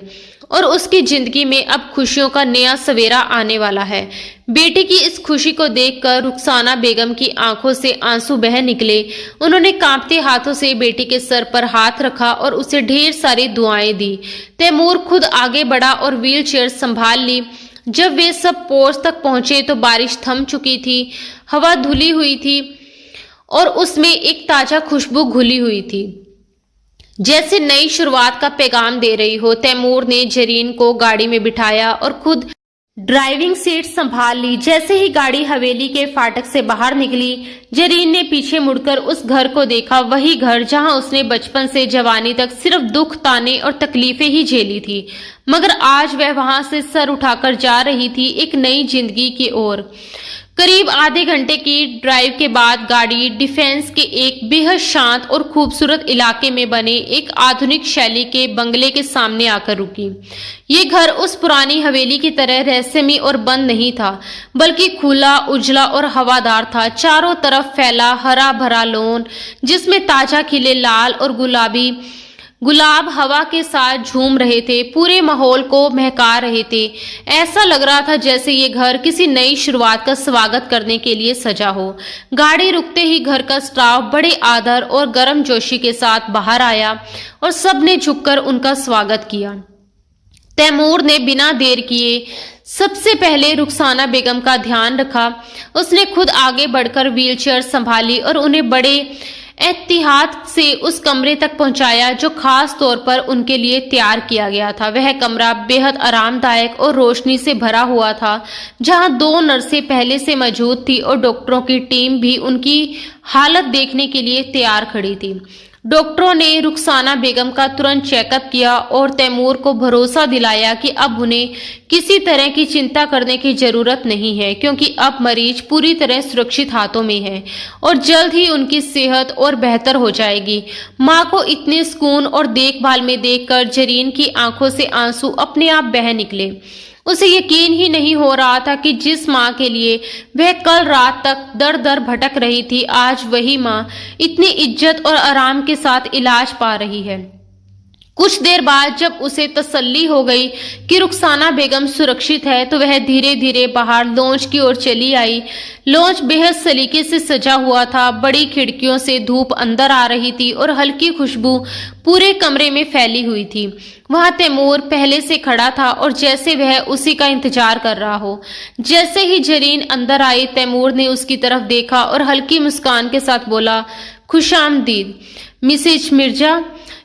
और उसकी जिंदगी में अब खुशियों का नया सवेरा आने वाला है। बेटी की इस खुशी को देखकर रुखसाना बेगम की आंखों से आंसू बह निकले। उन्होंने कांपते हाथों से बेटी के सर पर हाथ रखा और उसे ढेर सारी दुआएं दी। तैमूर खुद आगे बढ़ा और व्हीलचेयर संभाल ली। जब वे सब पोर्च तक पहुंचे तो बारिश थम चुकी थी, हवा धुली हुई थी और उसमें एक ताजा खुशबू घुली हुई थी, जैसे नई शुरुआत का पैगाम दे रही हो। तैमूर ने जरीन को गाड़ी में बिठाया और खुद ड्राइविंग सीट संभाल ली। जैसे ही गाड़ी हवेली के फाटक से बाहर निकली, जरीन ने पीछे मुड़कर उस घर को देखा, वही घर जहां उसने बचपन से जवानी तक सिर्फ दुख, ताने और तकलीफें ही झेली थी। मगर आज वह वहां से सर उठाकर जा रही थी एक नई जिंदगी की ओर। करीब आधे घंटे की ड्राइव के बाद गाड़ी डिफेंस के एक बेहद शांत और खूबसूरत इलाके में बने एक आधुनिक शैली के बंगले के सामने आकर रुकी। ये घर उस पुरानी हवेली की तरह रहस्यमय और बंद नहीं था, बल्कि खुला, उजला और हवादार था। चारों तरफ फैला हरा भरा लॉन, जिसमें ताजा खिले लाल और गुलाबी गुलाब हवा के साथ झूम रहे थे, पूरे माहौल को महका रहे थे। ऐसा लग रहा था जैसे ये घर किसी नई शुरुआत का स्वागत करने के लिए सजा हो। गाड़ी रुकते ही घर का स्टाफ बड़े आदर और गर्मजोशी के साथ बाहर आया और सबने झुककर उनका स्वागत किया। तैमूर ने बिना देर किए सबसे पहले रुखसाना बेगम का ध्यान रखा। उसने खुद आगे बढ़कर व्हीलचेयर संभाली और उन्हें बड़े एहतियात से उस कमरे तक पहुंचाया जो खास तौर पर उनके लिए तैयार किया गया था। वह कमरा बेहद आरामदायक और रोशनी से भरा हुआ था, जहां 2 नर्सें पहले से मौजूद थी और डॉक्टरों की टीम भी उनकी हालत देखने के लिए तैयार खड़ी थी। डॉक्टरों ने रुखसाना बेगम का तुरंत चेकअप किया और तैमूर को भरोसा दिलाया कि अब उन्हें किसी तरह की चिंता करने की जरूरत नहीं है, क्योंकि अब मरीज पूरी तरह सुरक्षित हाथों में है और जल्द ही उनकी सेहत और बेहतर हो जाएगी। मां को इतने सुकून और देखभाल में देखकर जरीन की आंखों से आंसू अपने आप बह निकले। उसे यकीन ही नहीं हो रहा था कि जिस माँ के लिए वह कल रात तक दर दर भटक रही थी, आज वही माँ इतनी इज्जत और आराम के साथ इलाज पा रही है। कुछ देर बाद जब उसे तसल्ली हो गई कि रुखसाना बेगम सुरक्षित है, तो वह धीरे धीरे बाहर लॉन्च की ओर चली आई। लॉन्च बेहद सलीके से सजा हुआ था। बड़ी खिड़कियों से धूप अंदर आ रही थी और हल्की खुशबू पूरे कमरे में फैली हुई थी। वहां तैमूर पहले से खड़ा था और जैसे वह उसी का इंतजार कर रहा हो। जैसे ही जरीन अंदर आई, तैमूर ने उसकी तरफ देखा और हल्की मुस्कान के साथ बोला, खुशामदीद मिसेज मिर्जा।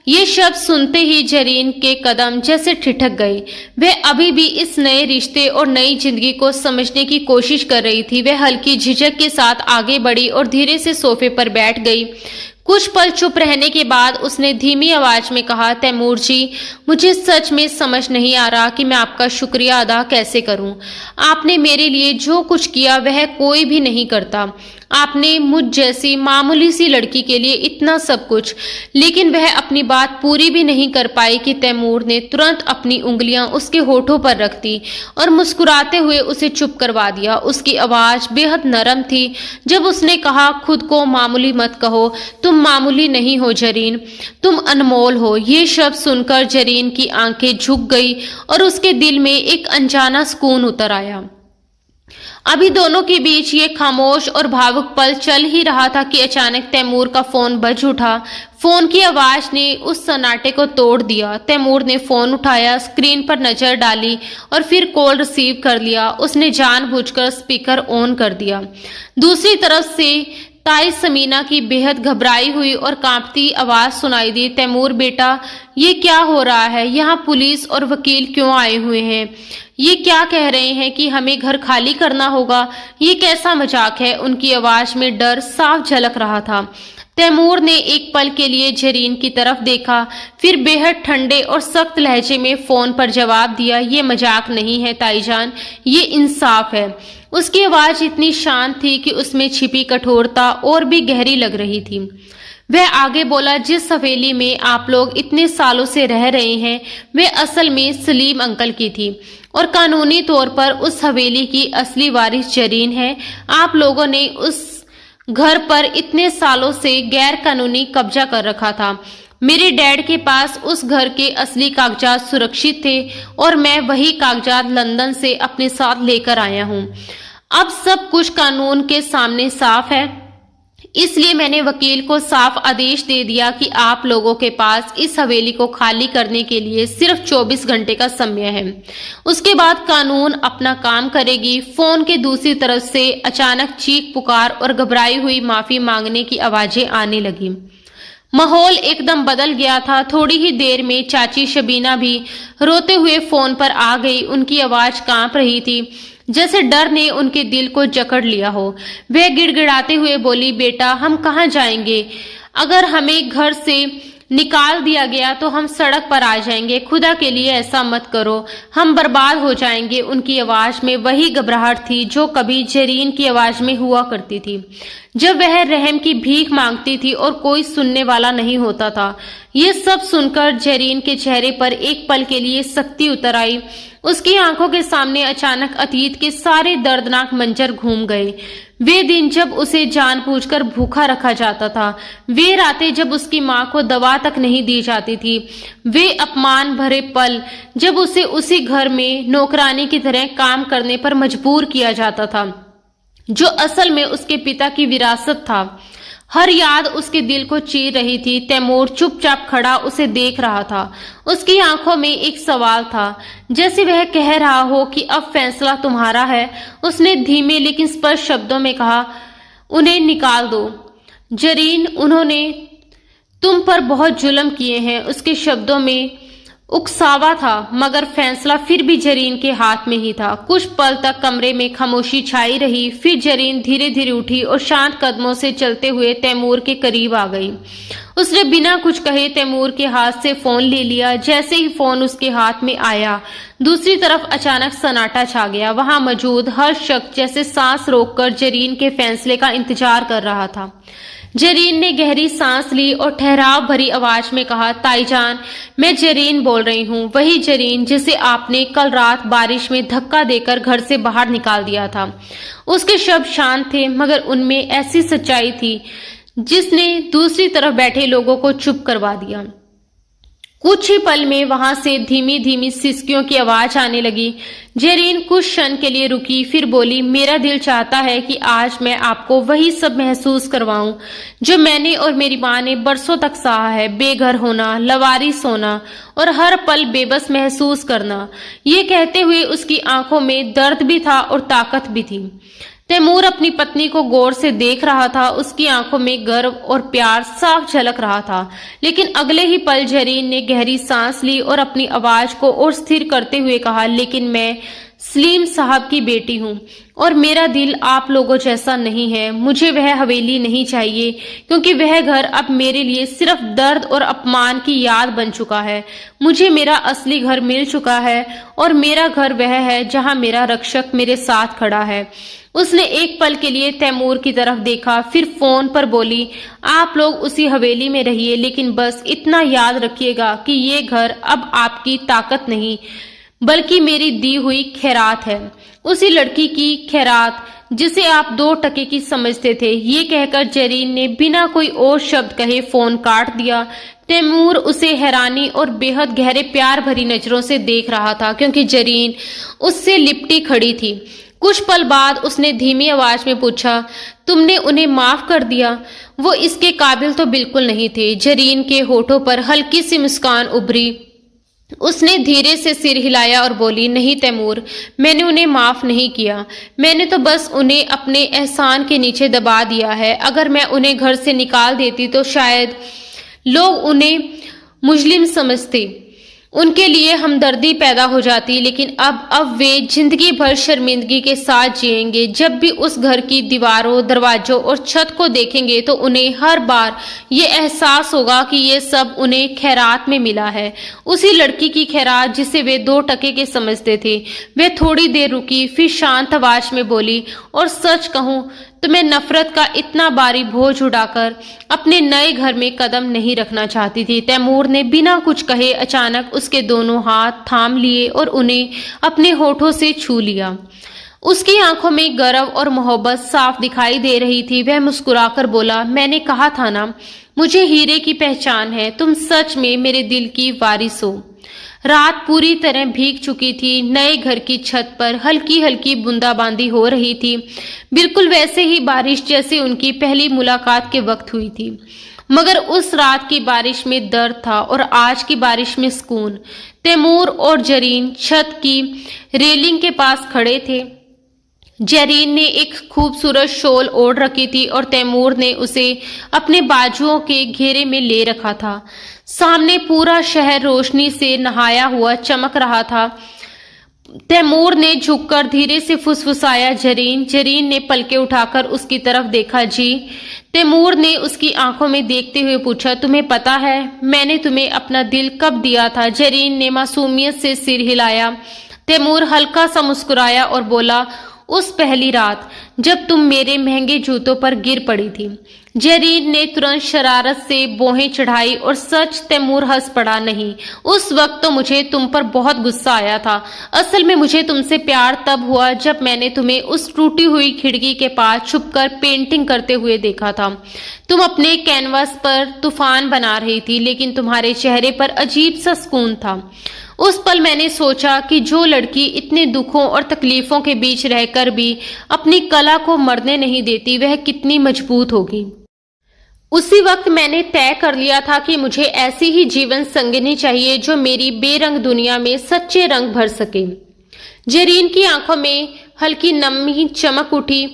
ये शब्द सुनते ही जरीन के कदम जैसे ठिठक गए। वह अभी भी इस नए रिश्ते और नई जिंदगी को समझने की कोशिश कर रही थी। वह हल्की झिझक के साथ आगे बढ़ी और धीरे से सोफे पर बैठ गई। कुछ पल चुप रहने के बाद उसने धीमी आवाज में कहा, तैमूर जी, मुझे सच में समझ नहीं आ रहा कि मैं आपका शुक्रिया अदा कैसे करूं। आपने मेरे लिए जो कुछ किया वह कोई भी नहीं करता। आपने मुझ जैसी मामूली सी लड़की के लिए इतना सब कुछ, लेकिन वह अपनी बात पूरी भी नहीं कर पाई कि तैमूर ने तुरंत अपनी उंगलियां उसके होठों पर रख दी और मुस्कुराते हुए उसे चुप करवा दिया। उसकी आवाज बेहद नरम थी जब उसने कहा, खुद को मामूली मत कहो, तुम मामूली नहीं हो जरीन, तुम अनमोल हो। ये शब्द सुनकर जरीन की आंखें झुक गई और उसके दिल में एक अनजाना सुकून उतर आया। अभी दोनों के बीच ये खामोश और भावुक पल चल ही रहा था कि अचानक तैमूर का फोन बज उठा। फोन की आवाज ने उस सन्नाटे को तोड़ दिया। तैमूर ने फोन उठाया, स्क्रीन पर नजर डाली और फिर कॉल रिसीव कर लिया। उसने जानबूझकर स्पीकर ऑन कर दिया। दूसरी तरफ से ताई समीना की बेहद घबराई हुई और कांपती आवाज सुनाई दी, तैमूर बेटा, ये क्या हो रहा है? यहाँ पुलिस और वकील क्यों आए हुए हैं? ये क्या कह रहे हैं कि हमें घर खाली करना होगा? ये कैसा मजाक है? उनकी आवाज में डर साफ झलक रहा था। तैमूर ने एक पल के लिए जरीन की तरफ देखा, फिर बेहद ठंडे और सख्त लहजे में फोन पर जवाब दिया, ये मजाक नहीं है ताईजान, ये इंसाफ है। उसकी आवाज इतनी शांत थी कि उसमें छिपी कठोरता और भी गहरी लग रही थी। वह आगे बोला, जिस हवेली में आप लोग इतने सालों से रह रहे हैं, वह असल में सलीम अंकल की थी और कानूनी तौर पर उस हवेली की असली वारिस जरीन है। आप लोगों ने उस घर पर इतने सालों से गैर कानूनी कब्जा कर रखा था। मेरे डैड के पास उस घर के असली कागजात सुरक्षित थे और मैं वही कागजात लंदन से अपने साथ लेकर आया हूँ। अब सब कुछ कानून के सामने साफ है। इसलिए मैंने वकील को साफ आदेश दे दिया कि आप लोगों के पास इस हवेली को खाली करने के लिए सिर्फ 24 घंटे का समय है। उसके बाद कानून अपना काम करेगी। फोन के दूसरी तरफ से अचानक चीख पुकार और घबराई हुई माफी मांगने की आवाजें आने लगी। माहौल एकदम बदल गया था। थोड़ी ही देर में चाची शबीना भी रोते हुए फोन पर आ गई। उनकी आवाज कांप रही थी, जैसे डर ने उनके दिल को जकड़ लिया हो। वह गिड़गिड़ाते हुए बोली, बेटा हम कहाँ जाएंगे? अगर हमें घर से निकाल दिया गया तो हम सड़क पर आ जाएंगे। खुदा के लिए ऐसा मत करो, हम बर्बाद हो जाएंगे। उनकी आवाज में वही घबराहट थी जो कभी जरीन की आवाज में हुआ करती थी, जब वह रहम की भीख मांगती थी और कोई सुनने वाला नहीं होता था। ये सब सुनकर जरीन के चेहरे पर एक पल के लिए सख्ती उतर आई। उसकी आंखों के सामने अचानक अतीत के सारे दर्दनाक मंजर घूम गए। वे दिन जब उसे जानबूझकर भूखा रखा जाता था, वे रातें जब उसकी माँ को दवा तक नहीं दी जाती थी, वे अपमान भरे पल जब उसे उसी घर में नौकरानी की तरह काम करने पर मजबूर किया जाता था, जो असल में उसके पिता की विरासत था। हर याद उसके दिल को चीर रही थी। तैमूर चुपचाप खड़ा उसे देख रहा था। उसकी आंखों में एक सवाल था, जैसे वह कह रहा हो कि अब फैसला तुम्हारा है। उसने धीमे लेकिन स्पष्ट शब्दों में कहा, उन्हें निकाल दो जरीन, उन्होंने तुम पर बहुत जुल्म किए हैं। उसके शब्दों में उकसावा था, मगर फैसला फिर भी जरीन के हाथ में ही था। कुछ पल तक कमरे में खामोशी छाई रही। फिर जरीन धीरे धीरे उठी और शांत कदमों से चलते हुए तैमूर के करीब आ गई। उसने बिना कुछ कहे तैमूर के हाथ से फोन ले लिया। जैसे ही फोन उसके हाथ में आया, दूसरी तरफ अचानक सन्नाटा छा गया। वहां मौजूद हर शख्स जैसे सांस रोककर जरीन के फैसले का इंतजार कर रहा था। जरीन ने गहरी सांस ली और ठहराव भरी आवाज में कहा, ताईजान, मैं जरीन बोल रही हूँ, वही जरीन जिसे आपने कल रात बारिश में धक्का देकर घर से बाहर निकाल दिया था। उसके शब्द शांत थे, मगर उनमें ऐसी सच्चाई थी जिसने दूसरी तरफ बैठे लोगों को चुप करवा दिया। कुछ ही पल में वहां से धीमी धीमी सिसकियों की आवाज आने लगी। जरीन कुछ क्षण के लिए रुकी, फिर बोली, मेरा दिल चाहता है कि आज मैं आपको वही सब महसूस करवाऊं जो मैंने और मेरी माँ ने बरसों तक सहा है। बेघर होना, लवारिस होना और हर पल बेबस महसूस करना। ये कहते हुए उसकी आंखों में दर्द भी था और ताकत भी थी। तैमूर अपनी पत्नी को गौर से देख रहा था। उसकी आंखों में गर्व और प्यार साफ झलक रहा था। लेकिन अगले ही पल जरीन ने गहरी सांस ली और अपनी आवाज को और स्थिर करते हुए कहा, लेकिन मैं सलीम साहब की बेटी हूँ और मेरा दिल आप लोगों जैसा नहीं है। मुझे वह हवेली नहीं चाहिए, क्योंकि वह घर अब मेरे लिए सिर्फ दर्द और अपमान की याद बन चुका है। मुझे मेरा असली घर मिल चुका है और मेरा घर वह है जहाँ मेरा रक्षक मेरे साथ खड़ा है। उसने एक पल के लिए तैमूर की तरफ देखा, फिर फोन पर बोली, आप लोग उसी हवेली में रहिए, लेकिन बस इतना याद रखिएगा कि ये घर अब आपकी ताकत नहीं बल्कि मेरी दी हुई खैरात है। उसी लड़की की खैरात जिसे आप 2 टके की समझते थे। ये कहकर जरीन ने बिना कोई और शब्द कहे फोन काट दिया। तैमूर उसे हैरानी और बेहद गहरे प्यार भरी नजरों से देख रहा था, क्योंकि जरीन उससे लिपटी खड़ी थी। कुछ पल बाद उसने धीमी आवाज में पूछा, तुमने उन्हें माफ कर दिया? वो इसके काबिल तो बिल्कुल नहीं थे। जरीन के होठों पर हल्की सी मुस्कान उभरी। उसने धीरे से सिर हिलाया और बोली, नहीं तैमूर, मैंने उन्हें माफ नहीं किया। मैंने तो बस उन्हें अपने एहसान के नीचे दबा दिया है। अगर मैं उन्हें घर से निकाल देती तो शायद लोग उन्हें मुजरिम समझते, उनके लिए हमदर्दी पैदा हो जाती। लेकिन अब वे जिंदगी भर शर्मिंदगी के साथ जिएंगे। जब भी उस घर की दीवारों, दरवाजों और छत को देखेंगे तो उन्हें हर बार ये एहसास होगा कि ये सब उन्हें खैरात में मिला है, उसी लड़की की खैरात जिसे वे 2 टके के समझते थे। वे थोड़ी देर रुकी, फिर शांत आवाज में बोली, और सच कहूं तो मैं नफरत का इतना भारी बोझ उठाकर अपने नए घर में कदम नहीं रखना चाहती थी। तैमूर ने बिना कुछ कहे अचानक उसके दोनों हाथ थाम लिए और उन्हें अपने होठों से छू लिया। उसकी आंखों में गर्व और मोहब्बत साफ दिखाई दे रही थी। वह मुस्कुराकर बोला, मैंने कहा था ना, मुझे हीरे की पहचान है। तुम सच में मेरे दिल की वारिस हो। रात पूरी तरह भीग चुकी थी। नए घर की छत पर हल्की हल्की बूंदाबांदी हो रही थी, बिल्कुल वैसे ही बारिश जैसे उनकी पहली मुलाकात के वक्त हुई थी। मगर उस रात की बारिश में दर्द था और आज की बारिश में सुकून। तैमूर और जरीन छत की रेलिंग के पास खड़े थे। जरीन ने एक खूबसूरत शॉल ओढ़ रखी थी और तैमूर ने उसे अपने बाजुओं के घेरे में ले रखा था। सामने पूरा शहर रोशनी से नहाया हुआ चमक रहा था। तैमूर ने झुककर धीरे से फुसफुसाया, जरीन। जरीन ने पलके उठाकर उसकी तरफ देखा। जी। तैमूर ने उसकी आंखों में देखते हुए पूछा, तुम्हें पता है मैंने तुम्हें अपना दिल कब दिया था? जरीन ने मासूमियत से सिर हिलाया। तैमूर हल्का सा मुस्कुराया और बोला, उस पहली रात जब तुम मेरे महंगे जूतों पर गिर पड़ी थी। जरीन ने तुरंत शरारत से भौहें चढ़ाई और सच, तैमूर हंस पड़ा। नहीं, उस वक्त तो मुझे तुम पर बहुत गुस्सा आया था। असल में मुझे तुमसे प्यार तब हुआ जब मैंने तुम्हें उस टूटी हुई खिड़की के पास छुपकर पेंटिंग करते हुए देखा था। तुम अपने कैनवास पर तूफान बना रही थी, लेकिन तुम्हारे चेहरे पर अजीब सा सुकून था। उस पल मैंने सोचा कि जो लड़की इतने दुखों और तकलीफों के बीच रहकर भी अपनी कला को मरने नहीं देती, वह कितनी मजबूत होगी। उसी वक्त मैंने तय कर लिया था कि मुझे ऐसी ही जीवन संगिनी चाहिए जो मेरी बेरंग दुनिया में सच्चे रंग भर सके। जरीन की आंखों में हल्की नमी चमक उठी।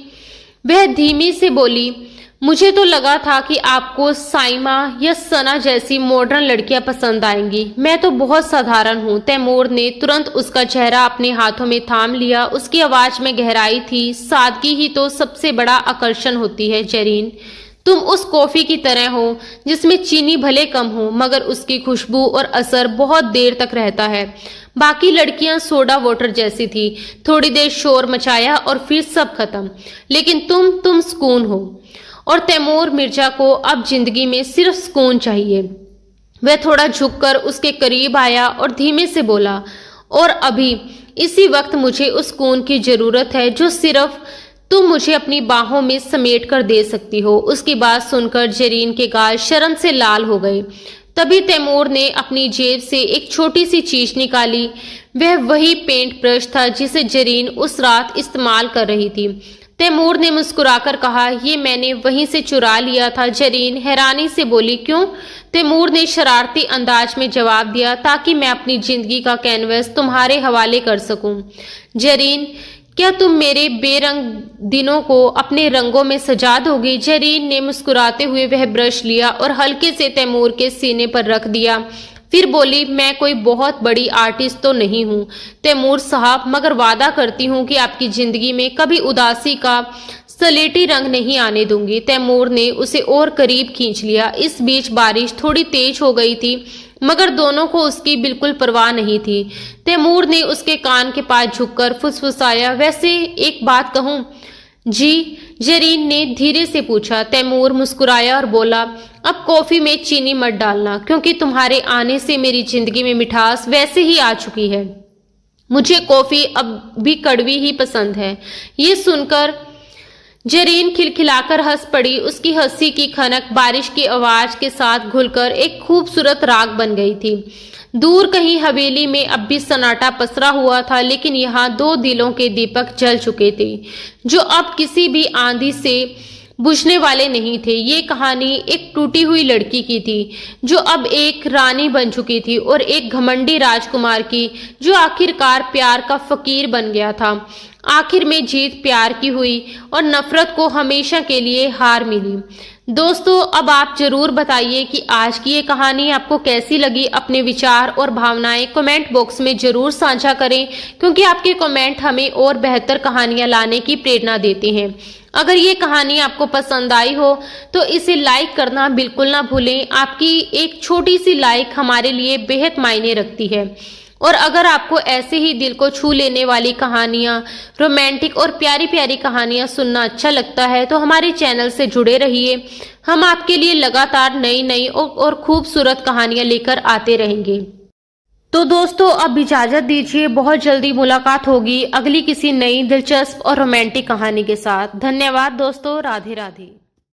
वह धीमी से बोली, मुझे तो लगा था कि आपको साइमा या सना जैसी मॉडर्न लड़कियां पसंद आएंगी। मैं तो बहुत साधारण हूँ। तैमूर ने तुरंत उसका चेहरा अपने हाथों में थाम लिया। उसकी आवाज में गहराई थी। सादगी ही तो सबसे बड़ा आकर्षण होती है जरीन। तुम उस कॉफी की तरह हो जिसमें चीनी भले कम हो, मगर उसकी खुशबू और असर बहुत देर तक रहता है। बाकी लड़कियां सोडा वाटर जैसी थी, थोड़ी देर शोर मचाया और फिर सब खत्म। लेकिन तुम सुकून हो। और तैमूर मिर्जा को अब जिंदगी में सिर्फ सुकून चाहिए। वह थोड़ा झुककर उसके करीब आया और धीमे से बोला, और अभी इसी वक्त मुझे उस सुकून की जरूरत है जो सिर्फ तुम मुझे अपनी बाहों में समेट कर दे सकती हो। उसकी बात सुनकर जरीन के गाल शर्म से लाल हो गए। तभी तैमूर ने अपनी जेब से एक छोटी सी चीज निकाली। वह वही पेंट ब्रश था जिसे जरीन उस रात इस्तेमाल कर रही थी। तैमूर ने मुस्कुराकर कहा, ये मैंने वहीं से चुरा लिया था। जरीन हैरानी से बोली, क्यों? तैमूर ने शरारती अंदाज में जवाब दिया, ताकि मैं अपनी जिंदगी का कैनवस तुम्हारे हवाले कर सकूं। जरीन, क्या तुम मेरे बेरंग दिनों को अपने रंगों में सजा दोगी? जरीन ने मुस्कुराते हुए वह ब्रश लिया और हल्के से तैमूर के सीने पर रख दिया। फिर बोली, मैं कोई बहुत बड़ी आर्टिस्ट तो नहीं हूँ तैमूर साहब, मगर वादा करती हूँ कि आपकी जिंदगी में कभी उदासी का सलेटी रंग नहीं आने दूंगी। तैमूर ने उसे और करीब खींच लिया। इस बीच बारिश थोड़ी तेज हो गई थी, मगर दोनों को उसकी बिल्कुल परवाह नहीं थी। तैमूर ने उसके कान के पास झुककर फुसफुसाया, वैसे एक बात कहूँ? जी। जरीन ने धीरे से पूछा। तैमूर मुस्कुराया और बोला, अब कॉफी में चीनी मत डालना, क्योंकि तुम्हारे आने से मेरी जिंदगी में मिठास वैसे ही आ चुकी है। मुझे कॉफी अब भी कड़वी ही पसंद है। ये सुनकर जरीन खिलखिलाकर हंस पड़ी। उसकी हंसी की खनक बारिश की आवाज के साथ घुलकर एक खूबसूरत राग बन गई थी। दूर कहीं हवेली में अब भी सन्नाटा पसरा हुआ था, लेकिन यहाँ दो दिलों के दीपक जल चुके थे जो अब किसी भी आंधी से बुझने वाले नहीं थे। ये कहानी एक टूटी हुई लड़की की थी जो अब एक रानी बन चुकी थी, और एक घमंडी राजकुमार की जो आखिरकार प्यार का फकीर बन गया था। आखिर में जीत प्यार की हुई और नफरत को हमेशा के लिए हार मिली। दोस्तों, अब आप जरूर बताइए कि आज की ये कहानी आपको कैसी लगी। अपने विचार और भावनाएं कमेंट बॉक्स में जरूर साझा करें, क्योंकि आपके कमेंट हमें और बेहतर कहानियां लाने की प्रेरणा देते हैं। अगर ये कहानी आपको पसंद आई हो तो इसे लाइक करना बिल्कुल ना भूलें। आपकी एक छोटी सी लाइक हमारे लिए बेहद मायने रखती है। और अगर आपको ऐसे ही दिल को छू लेने वाली कहानियां, रोमांटिक और प्यारी प्यारी कहानियां सुनना अच्छा लगता है तो हमारे चैनल से जुड़े रहिए। हम आपके लिए लगातार नई नई और खूबसूरत कहानियां लेकर आते रहेंगे। तो दोस्तों, अब इजाजत दीजिए। बहुत जल्दी मुलाकात होगी अगली किसी नई दिलचस्प और रोमांटिक कहानी के साथ। धन्यवाद दोस्तों। राधे राधे।